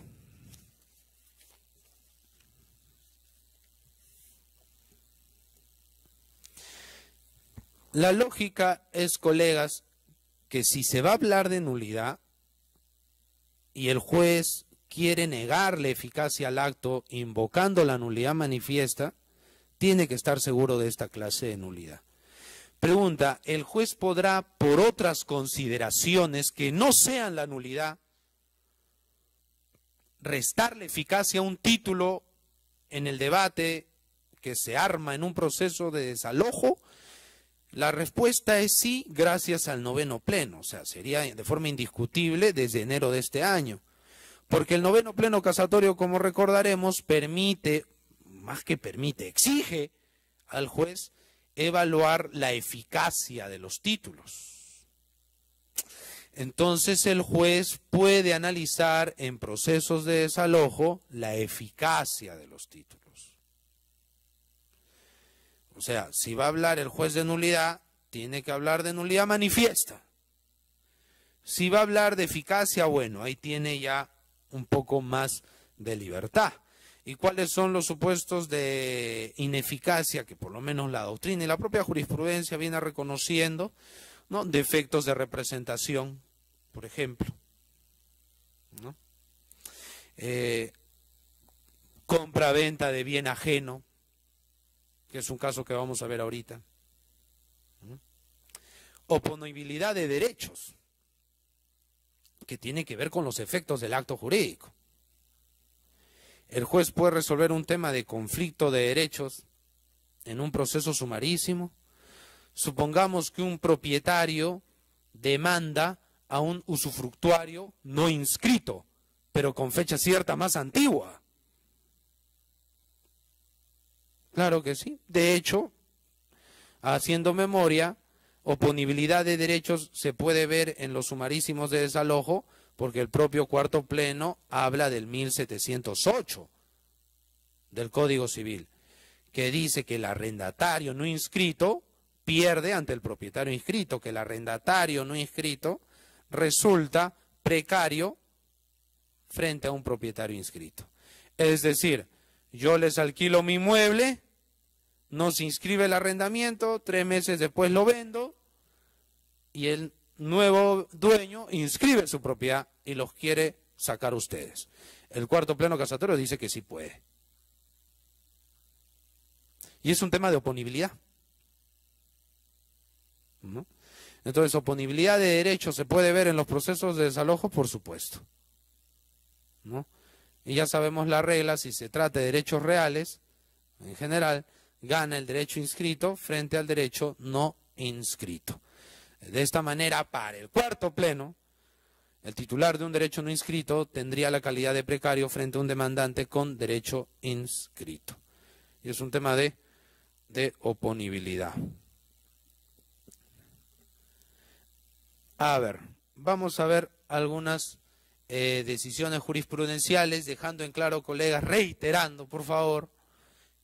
La lógica es, colegas, que si se va a hablar de nulidad y el juez quiere negarle eficacia al acto invocando la nulidad manifiesta, tiene que estar seguro de esta clase de nulidad. Pregunta, ¿el juez podrá, por otras consideraciones que no sean la nulidad, restarle eficacia a un título en el debate que se arma en un proceso de desalojo? La respuesta es sí, gracias al 9º pleno, o sea, sería de forma indiscutible desde enero de este año. Porque el 9º pleno casatorio, como recordaremos, permite, más que permite, exige al juez evaluar la eficacia de los títulos. Entonces el juez puede analizar en procesos de desalojo la eficacia de los títulos. O sea, si va a hablar el juez de nulidad, tiene que hablar de nulidad manifiesta. Si va a hablar de eficacia, bueno, ahí tiene ya un poco más de libertad. ¿Y cuáles son los supuestos de ineficacia que por lo menos la doctrina y la propia jurisprudencia viene reconociendo, ¿no? Defectos de representación, por ejemplo, ¿no? compra-venta de bien ajeno, que es un caso que vamos a ver ahorita. Oponibilidad de derechos, que tiene que ver con los efectos del acto jurídico. El juez puede resolver un tema de conflicto de derechos en un proceso sumarísimo. Supongamos que un propietario demanda a un usufructuario no inscrito, pero con fecha cierta más antigua. Claro que sí. De hecho, haciendo memoria, oponibilidad de derechos se puede ver en los sumarísimos de desalojo, porque el propio cuarto pleno habla del 1708 del Código Civil, que dice que el arrendatario no inscrito pierde ante el propietario inscrito, que el arrendatario no inscrito resulta precario frente a un propietario inscrito. Es decir, yo les alquilo mi inmueble, no se inscribe el arrendamiento, 3 meses después lo vendo y el nuevo dueño inscribe su propiedad y los quiere sacar ustedes. El cuarto pleno casatorio dice que sí puede. Y es un tema de oponibilidad, ¿no? Entonces, oponibilidad de derechos se puede ver en los procesos de desalojo, por supuesto, ¿no? Y ya sabemos la regla: si se trata de derechos reales, en general, gana el derecho inscrito frente al derecho no inscrito. De esta manera, para el cuarto pleno, el titular de un derecho no inscrito tendría la calidad de precario frente a un demandante con derecho inscrito. Y es un tema de oponibilidad. A ver, vamos a ver algunas decisiones jurisprudenciales, dejando en claro, colegas, reiterando, por favor,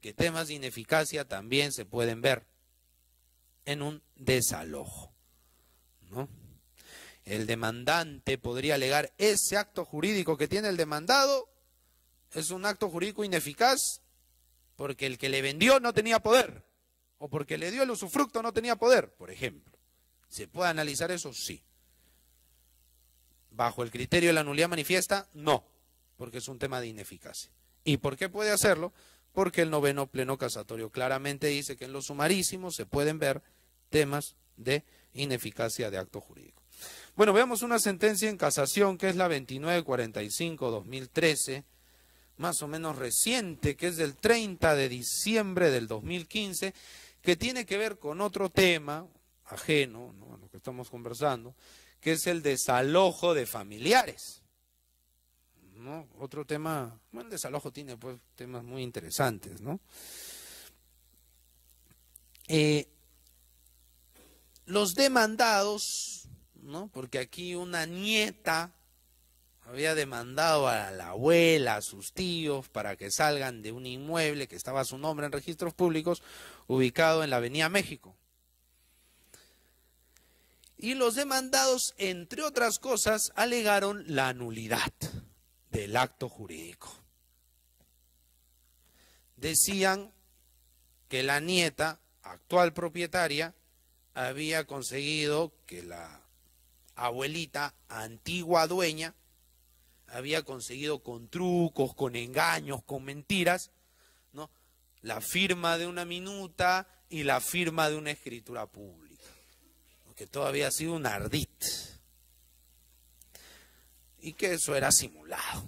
que temas de ineficacia también se pueden ver en un desalojo, ¿no? El demandante podría alegar: ese acto jurídico que tiene el demandado es un acto jurídico ineficaz porque el que le vendió no tenía poder, o porque le dio el usufructo no tenía poder, por ejemplo. ¿Se puede analizar eso? Sí. ¿Bajo el criterio de la nulidad manifiesta? No, porque es un tema de ineficacia. ¿Y por qué puede hacerlo? Porque el noveno pleno casatorio claramente dice que en los sumarísimos se pueden ver temas de ineficacia de acto jurídico. Bueno, veamos una sentencia en casación que es la 2945-2013, más o menos reciente, que es del 30 de diciembre del 2015, que tiene que ver con otro tema ajeno, ¿no?, a lo que estamos conversando, que es el desalojo de familiares, ¿no? Otro tema. Bueno, el desalojo tiene pues temas muy interesantes, ¿no? Los demandados, ¿no?, porque aquí una nieta había demandado a la abuela, a sus tíos, para que salgan de un inmueble que estaba a su nombre en registros públicos, ubicado en la Avenida México. Y los demandados, entre otras cosas, alegaron la nulidad del acto jurídico. Decían que la nieta, actual propietaria, había conseguido que la abuelita, antigua dueña, había conseguido con trucos, con engaños, con mentiras, ¿no?, la firma de una minuta y la firma de una escritura pública, que todo había sido un ardid y que eso era simulado.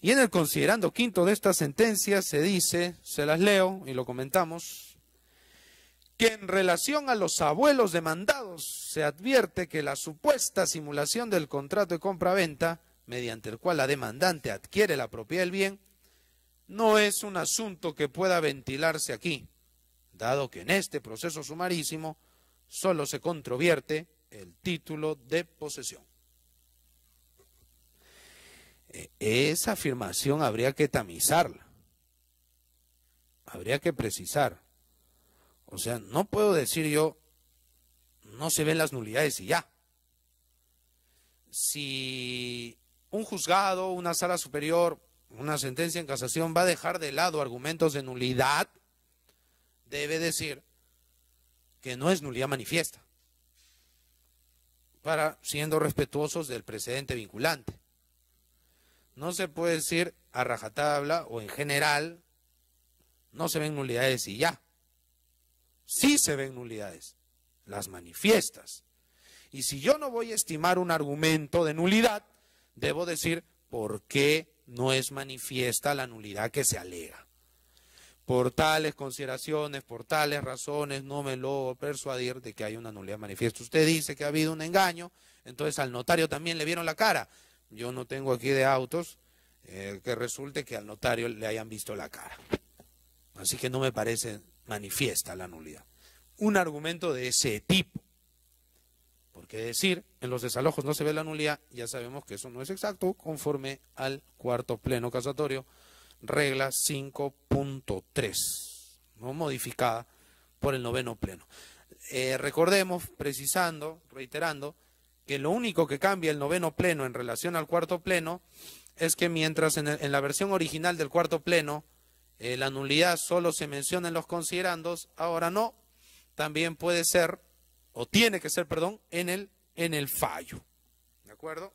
Y en el considerando quinto de esta sentencia se dice, se las leo y lo comentamos, que en relación a los abuelos demandados se advierte que la supuesta simulación del contrato de compra-venta, mediante el cual la demandante adquiere la propiedad del bien, no es un asunto que pueda ventilarse aquí, dado que en este proceso sumarísimo solo se controvierte el título de posesión. Esa afirmación habría que tamizarla, habría que precisar. O sea, no puedo decir yo, no se ven las nulidades y ya. Si un juzgado, una sala superior, una sentencia en casación va a dejar de lado argumentos de nulidad, debe decir que no es nulidad manifiesta, para siendo respetuosos del precedente vinculante. No se puede decir a rajatabla o en general, no se ven nulidades y ya. Sí se ven nulidades, las manifiestas. Y si yo no voy a estimar un argumento de nulidad, debo decir por qué no es manifiesta la nulidad que se alega. Por tales consideraciones, por tales razones, no me logro persuadir de que hay una nulidad manifiesta. Usted dice que ha habido un engaño, entonces al notario también le vieron la cara. Yo no tengo aquí de autos que resulte que al notario le hayan visto la cara. Así que no me parece manifiesta la nulidad. Un argumento de ese tipo. Porque decir en los desalojos no se ve la nulidad, ya sabemos que eso no es exacto, conforme al cuarto pleno casatorio, regla 5.3, ¿no? Modificada por el noveno pleno. Recordemos, precisando, reiterando, que lo único que cambia el noveno pleno en relación al cuarto pleno es que mientras en la versión original del cuarto pleno la nulidad solo se menciona en los considerandos, ahora no, también puede ser, o tiene que ser, perdón, en el fallo. ¿De acuerdo?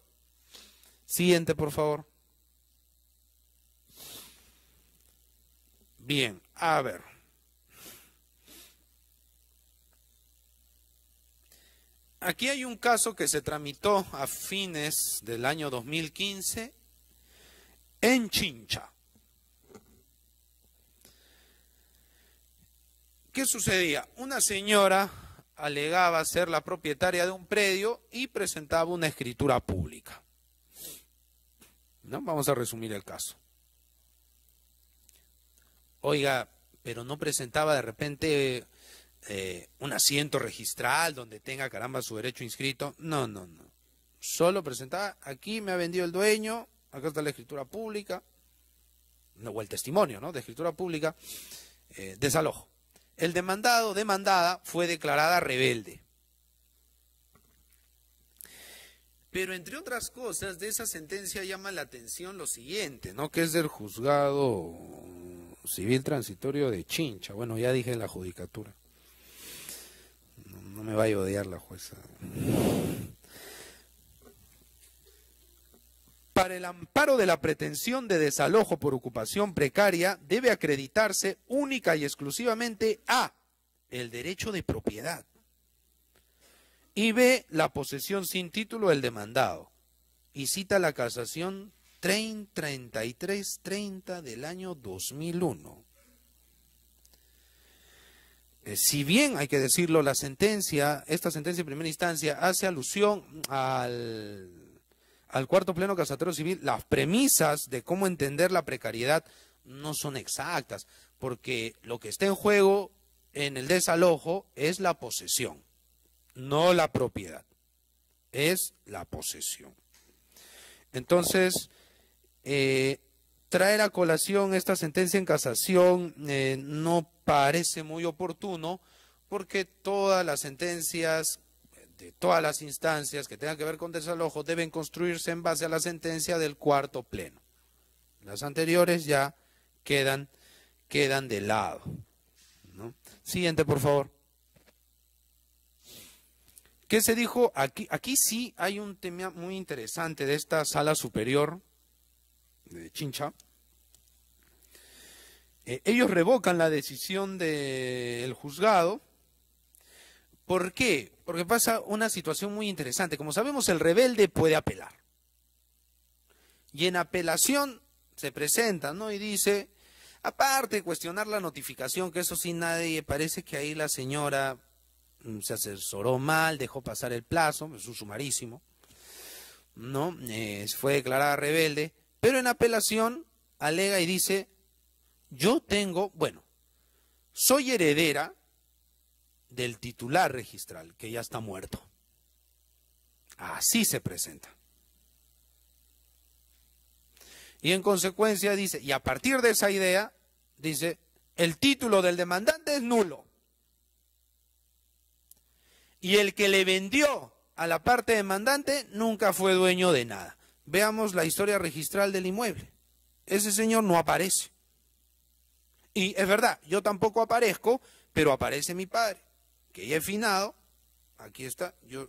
Siguiente, por favor. Bien, a ver. Aquí hay un caso que se tramitó a fines del año 2015 en Chincha. ¿Qué sucedía? Una señora alegaba ser la propietaria de un predio y presentaba una escritura pública. ¿No? Vamos a resumir el caso. Oiga, pero no presentaba de repente un asiento registral donde tenga, caramba, su derecho inscrito. No, no, no. Solo presentaba, aquí me ha vendido el dueño, acá está la escritura pública, no, o el testimonio, ¿no?, de escritura pública, desalojo. El demandado, demandada, fue declarada rebelde. Pero entre otras cosas, de esa sentencia llama la atención lo siguiente, ¿no?, que es del juzgado civil transitorio de Chincha. Bueno, ya dije la judicatura. No me vaya a odiar la jueza. Para el amparo de la pretensión de desalojo por ocupación precaria debe acreditarse única y exclusivamente A, el derecho de propiedad, y B, la posesión sin título del demandado. Y cita la casación 3330 del año 2001. Si bien, hay que decirlo, esta sentencia en primera instancia hace alusión al cuarto pleno casatorio civil, las premisas de cómo entender la precariedad no son exactas, porque lo que está en juego en el desalojo es la posesión, no la propiedad, es la posesión. Entonces, traer a colación esta sentencia en casación no parece muy oportuno, porque todas las sentencias de todas las instancias que tengan que ver con desalojo deben construirse en base a la sentencia del cuarto pleno. Las anteriores ya quedan de lado, ¿no? Siguiente, por favor. ¿Qué se dijo aquí? Aquí sí hay un tema muy interesante de esta sala superior de Chincha. Ellos revocan la decisión del juzgado. ¿Por qué? Porque pasa una situación muy interesante. Como sabemos, el rebelde puede apelar. Y en apelación se presenta, ¿no?, y dice, aparte de cuestionar la notificación, que eso sí nadie, parece que ahí la señora se asesoró mal, dejó pasar el plazo, es un sumarísimo, ¿no? Fue declarada rebelde, pero en apelación alega y dice, yo tengo, bueno, soy heredera del titular registral, que ya está muerto. Así se presenta. Y en consecuencia dice, y a partir de esa idea, dice, el título del demandante es nulo. Y el que le vendió a la parte demandante nunca fue dueño de nada. Veamos la historia registral del inmueble. Ese señor no aparece. Y es verdad, yo tampoco aparezco, pero aparece mi padre, que ya he finado. Aquí está, yo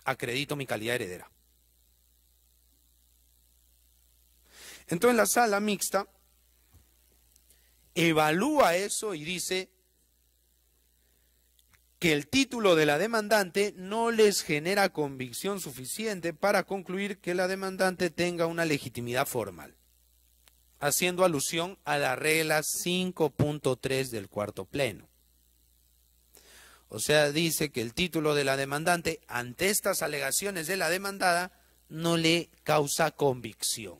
acredito mi calidad heredera. Entonces la sala mixta evalúa eso y dice que el título de la demandante no les genera convicción suficiente para concluir que la demandante tenga una legitimidad formal, haciendo alusión a la regla 5.3 del cuarto pleno. O sea, dice que el título de la demandante ante estas alegaciones de la demandada no le causa convicción.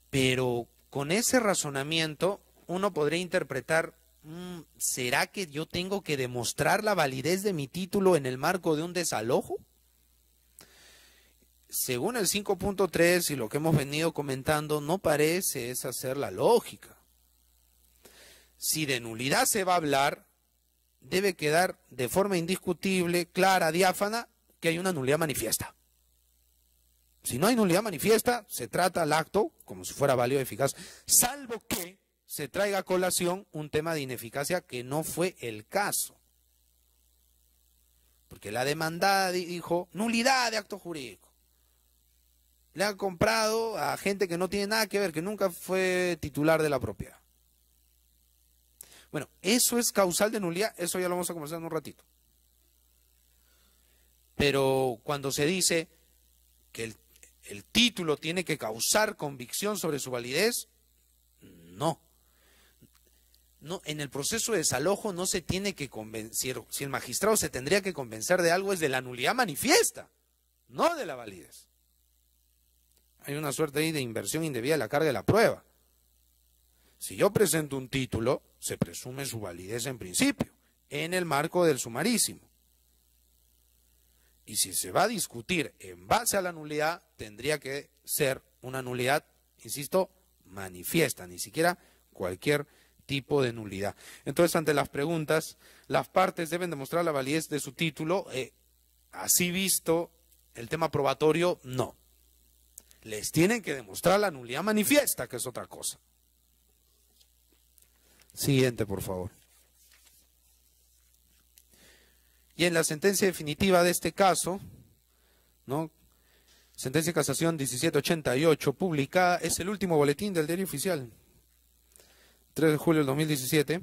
Pero con ese razonamiento uno podría interpretar, ¿será que yo tengo que demostrar la validez de mi título en el marco de un desalojo? Según el 5.3 y lo que hemos venido comentando, no parece esa ser la lógica. Si de nulidad se va a hablar, debe quedar de forma indiscutible, clara, diáfana, que hay una nulidad manifiesta. Si no hay nulidad manifiesta, se trata el acto como si fuera válido y eficaz, salvo que se traiga a colación un tema de ineficacia que no fue el caso. Porque la demandada dijo nulidad de acto jurídico. Le han comprado a gente que no tiene nada que ver, que nunca fue titular de la propiedad. Bueno, eso es causal de nulidad, eso ya lo vamos a conversar en un ratito. Pero cuando se dice que el título tiene que causar convicción sobre su validez, no. No, en el proceso de desalojo no se tiene que convencer, si el magistrado se tendría que convencer de algo es de la nulidad manifiesta, no de la validez. Hay una suerte ahí de inversión indebida de la carga de la prueba. Si yo presento un título, se presume su validez en principio, en el marco del sumarísimo. Y si se va a discutir en base a la nulidad, tendría que ser una nulidad, insisto, manifiesta, ni siquiera cualquier tipo de nulidad. Entonces, ante las preguntas, las partes deben demostrar la validez de su título. Así visto el tema probatorio, no. Les tienen que demostrar la nulidad manifiesta, que es otra cosa. Siguiente, por favor. Y en la sentencia definitiva de este caso, ¿no? Sentencia de casación 1788, publicada, es el último boletín del diario oficial, 3 de julio del 2017,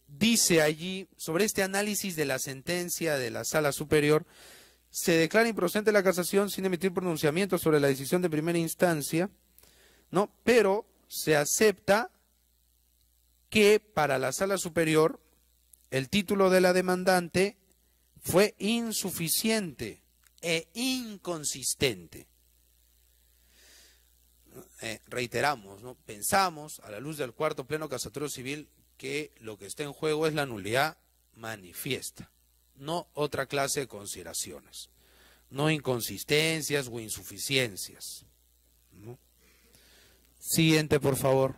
dice allí, sobre este análisis de la sentencia de la Sala Superior, se declara improcedente la casación sin emitir pronunciamiento sobre la decisión de primera instancia, ¿no? Pero se acepta que para la Sala Superior el título de la demandante fue insuficiente e inconsistente. Reiteramos, ¿no? Pensamos, a la luz del cuarto pleno casatorio civil, que lo que está en juego es la nulidad manifiesta, no otra clase de consideraciones, no inconsistencias o insuficiencias, ¿no? Siguiente, por favor.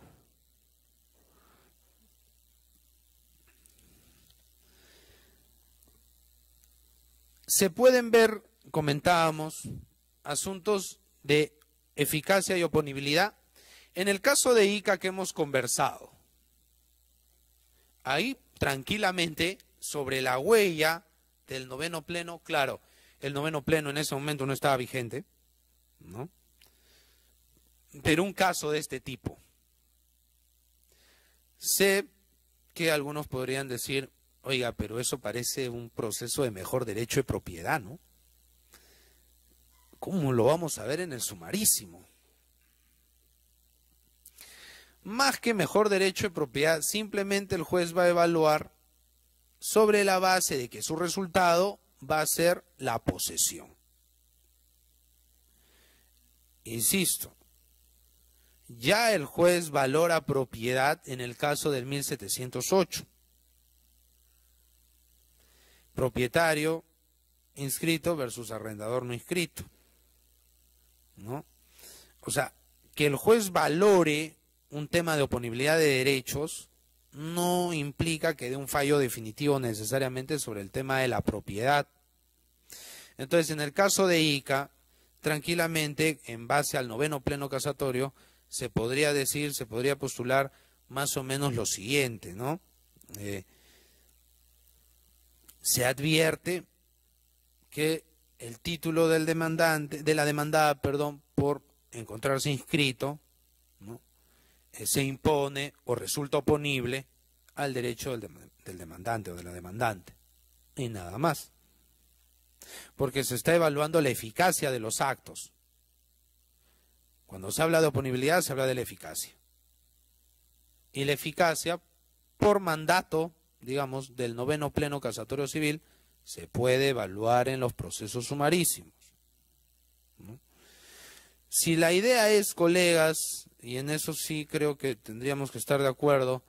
Se pueden ver, comentábamos, asuntos de eficacia y oponibilidad. En el caso de ICA que hemos conversado, ahí tranquilamente sobre la huella del noveno pleno, claro, el noveno pleno en ese momento no estaba vigente, ¿no? Pero un caso de este tipo, sé que algunos podrían decir, oiga, pero eso parece un proceso de mejor derecho de propiedad, ¿no? ¿Cómo lo vamos a ver en el sumarísimo? Más que mejor derecho de propiedad, simplemente el juez va a evaluar sobre la base de que su resultado va a ser la posesión. Insisto, ya el juez valora propiedad en el caso del 1708. Propietario inscrito versus arrendador no inscrito, ¿no? O sea, que el juez valore un tema de oponibilidad de derechos no implica que dé un fallo definitivo necesariamente sobre el tema de la propiedad. Entonces, en el caso de ICA, tranquilamente, en base al noveno pleno casatorio, se podría decir, se podría postular más o menos lo siguiente, ¿no? Se advierte que el título del demandante, de la demandada, perdón, por encontrarse inscrito, ¿no? Se impone o resulta oponible al derecho del demandante o de la demandante. Y nada más. Porque se está evaluando la eficacia de los actos. Cuando se habla de oponibilidad, se habla de la eficacia. Y la eficacia, por mandato, digamos, del 9º Pleno Casatorio Civil, se puede evaluar en los procesos sumarísimos, ¿no? Si la idea es, colegas, y en eso sí creo que tendríamos que estar de acuerdo,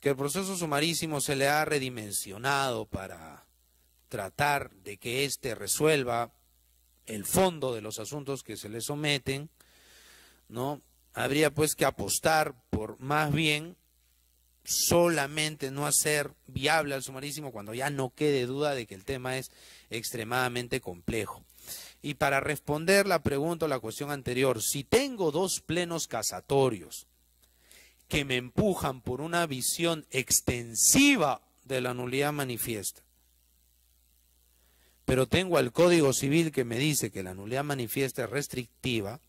que el proceso sumarísimo se le ha redimensionado para tratar de que éste resuelva el fondo de los asuntos que se le someten, ¿no? Habría pues que apostar por más bien solamente no hacer viable al sumarísimo cuando ya no quede duda de que el tema es extremadamente complejo. Y para responder la pregunta o la cuestión anterior, si tengo dos plenos casatorios que me empujan por una visión extensiva de la nulidad manifiesta, pero tengo al Código Civil que me dice que la nulidad manifiesta es restrictiva,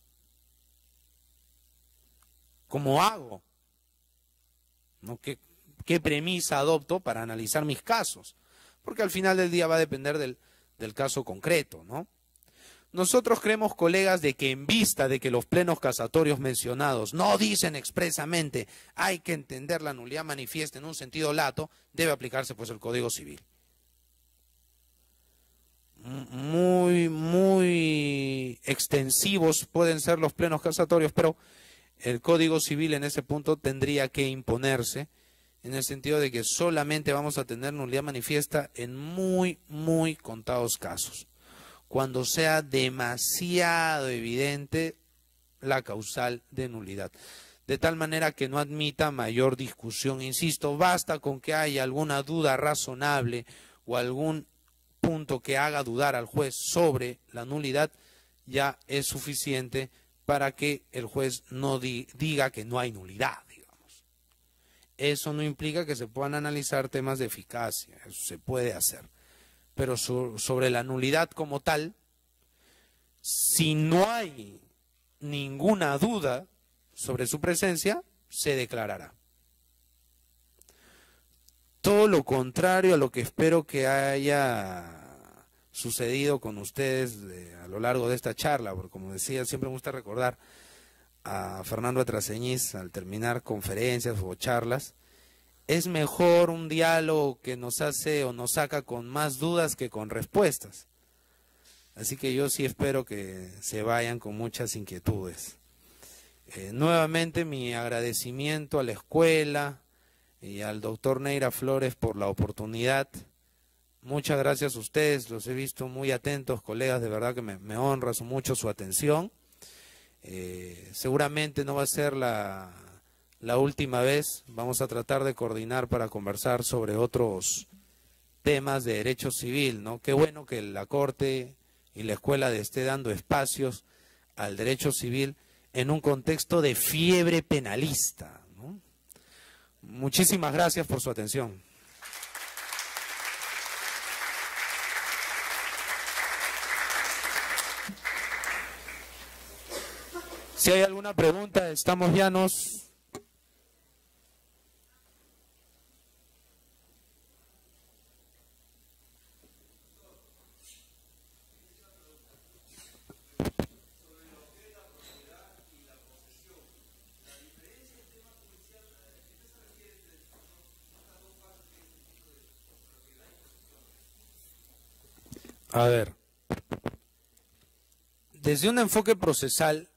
¿cómo hago? ¿No? ¿Qué premisa adopto para analizar mis casos? Porque al final del día va a depender del caso concreto, ¿no? Nosotros creemos, colegas, de que en vista de que los plenos casatorios mencionados no dicen expresamente hay que entender la nulidad manifiesta en un sentido lato, debe aplicarse pues el Código Civil. Muy extensivos pueden ser los plenos casatorios, pero el Código Civil en ese punto tendría que imponerse, en el sentido de que solamente vamos a tener nulidad manifiesta en muy contados casos, cuando sea demasiado evidente la causal de nulidad, de tal manera que no admita mayor discusión. Insisto, basta con que haya alguna duda razonable o algún punto que haga dudar al juez sobre la nulidad, ya es suficiente para que el juez no diga que no hay nulidad, digamos. Eso no implica que se puedan analizar temas de eficacia, eso se puede hacer. Pero sobre la nulidad como tal, si no hay ninguna duda sobre su presencia, se declarará. Todo lo contrario a lo que espero que haya sucedido con ustedes a lo largo de esta charla, porque como decía, siempre me gusta recordar a Fernando Atraceñiz al terminar conferencias o charlas, es mejor un diálogo que nos hace o nos saca con más dudas que con respuestas. Así que yo sí espero que se vayan con muchas inquietudes. Nuevamente mi agradecimiento a la escuela y al doctor Neira Flores por la oportunidad. Muchas gracias a ustedes, los he visto muy atentos, colegas, de verdad que me honra mucho su atención. Seguramente no va a ser la última vez, vamos a tratar de coordinar para conversar sobre otros temas de derecho civil, ¿no? Qué bueno que la Corte y la escuela le esté dando espacios al derecho civil en un contexto de fiebre penalista, ¿no? Muchísimas gracias por su atención. Si hay alguna pregunta, estamos llanos. A ver, desde un enfoque procesal,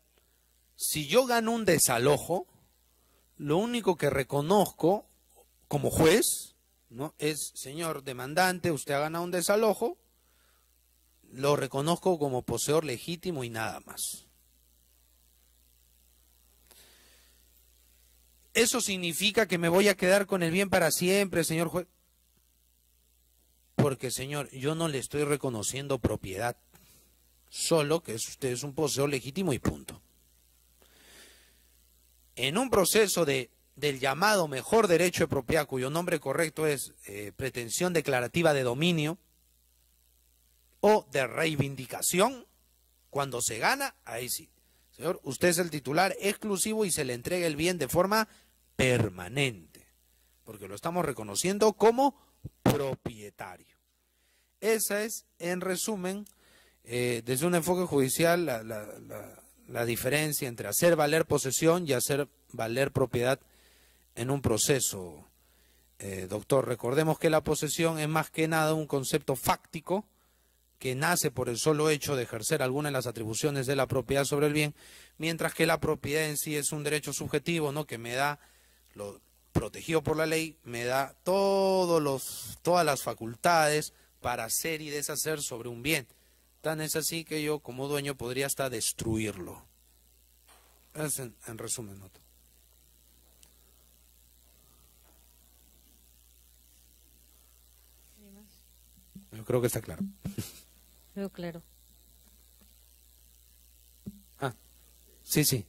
si yo gano un desalojo, lo único que reconozco como juez, ¿no?, es, señor demandante, usted ha ganado un desalojo, lo reconozco como poseedor legítimo y nada más. ¿Eso significa que me voy a quedar con el bien para siempre, señor juez? Porque, señor, yo no le estoy reconociendo propiedad, solo que usted es un poseedor legítimo y punto. En un proceso del llamado mejor derecho de propiedad, cuyo nombre correcto es pretensión declarativa de dominio, o de reivindicación, cuando se gana, ahí sí. Señor, usted es el titular exclusivo y se le entrega el bien de forma permanente, porque lo estamos reconociendo como propietario. Esa es, en resumen, desde un enfoque judicial, la diferencia entre hacer valer posesión y hacer valer propiedad en un proceso. Doctor, recordemos que la posesión es más que nada un concepto fáctico que nace por el solo hecho de ejercer alguna de las atribuciones de la propiedad sobre el bien, mientras que la propiedad en sí es un derecho subjetivo, ¿no?, que me da, lo protegido por la ley, me da todas las facultades para hacer y deshacer sobre un bien. Tan es así que yo como dueño podría hasta destruirlo. Es en resumen, ¿no? Yo creo que está claro. Creo claro. Ah, sí, sí.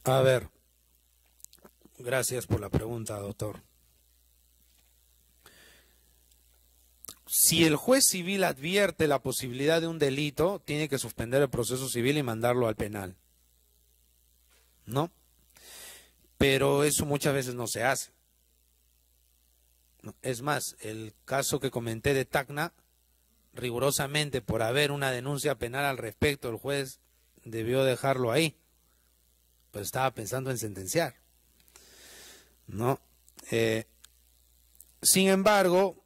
A ver, gracias por la pregunta, doctor. Si el juez civil advierte la posibilidad de un delito, tiene que suspender el proceso civil y mandarlo al penal, ¿no? Pero eso muchas veces no se hace. Es más, el caso que comenté de Tacna, rigurosamente por haber una denuncia penal al respecto, el juez debió dejarlo ahí, pues estaba pensando en sentenciar, ¿no? Sin embargo,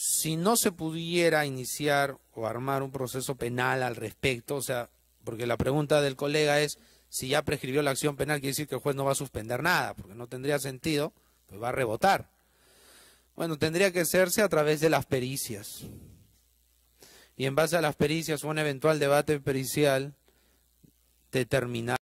si no se pudiera iniciar o armar un proceso penal al respecto, o sea, porque la pregunta del colega es, si ya prescribió la acción penal, quiere decir que el juez no va a suspender nada, porque no tendría sentido, pues va a rebotar. Bueno, tendría que hacerse a través de las pericias. Y en base a las pericias o un eventual debate pericial, determinar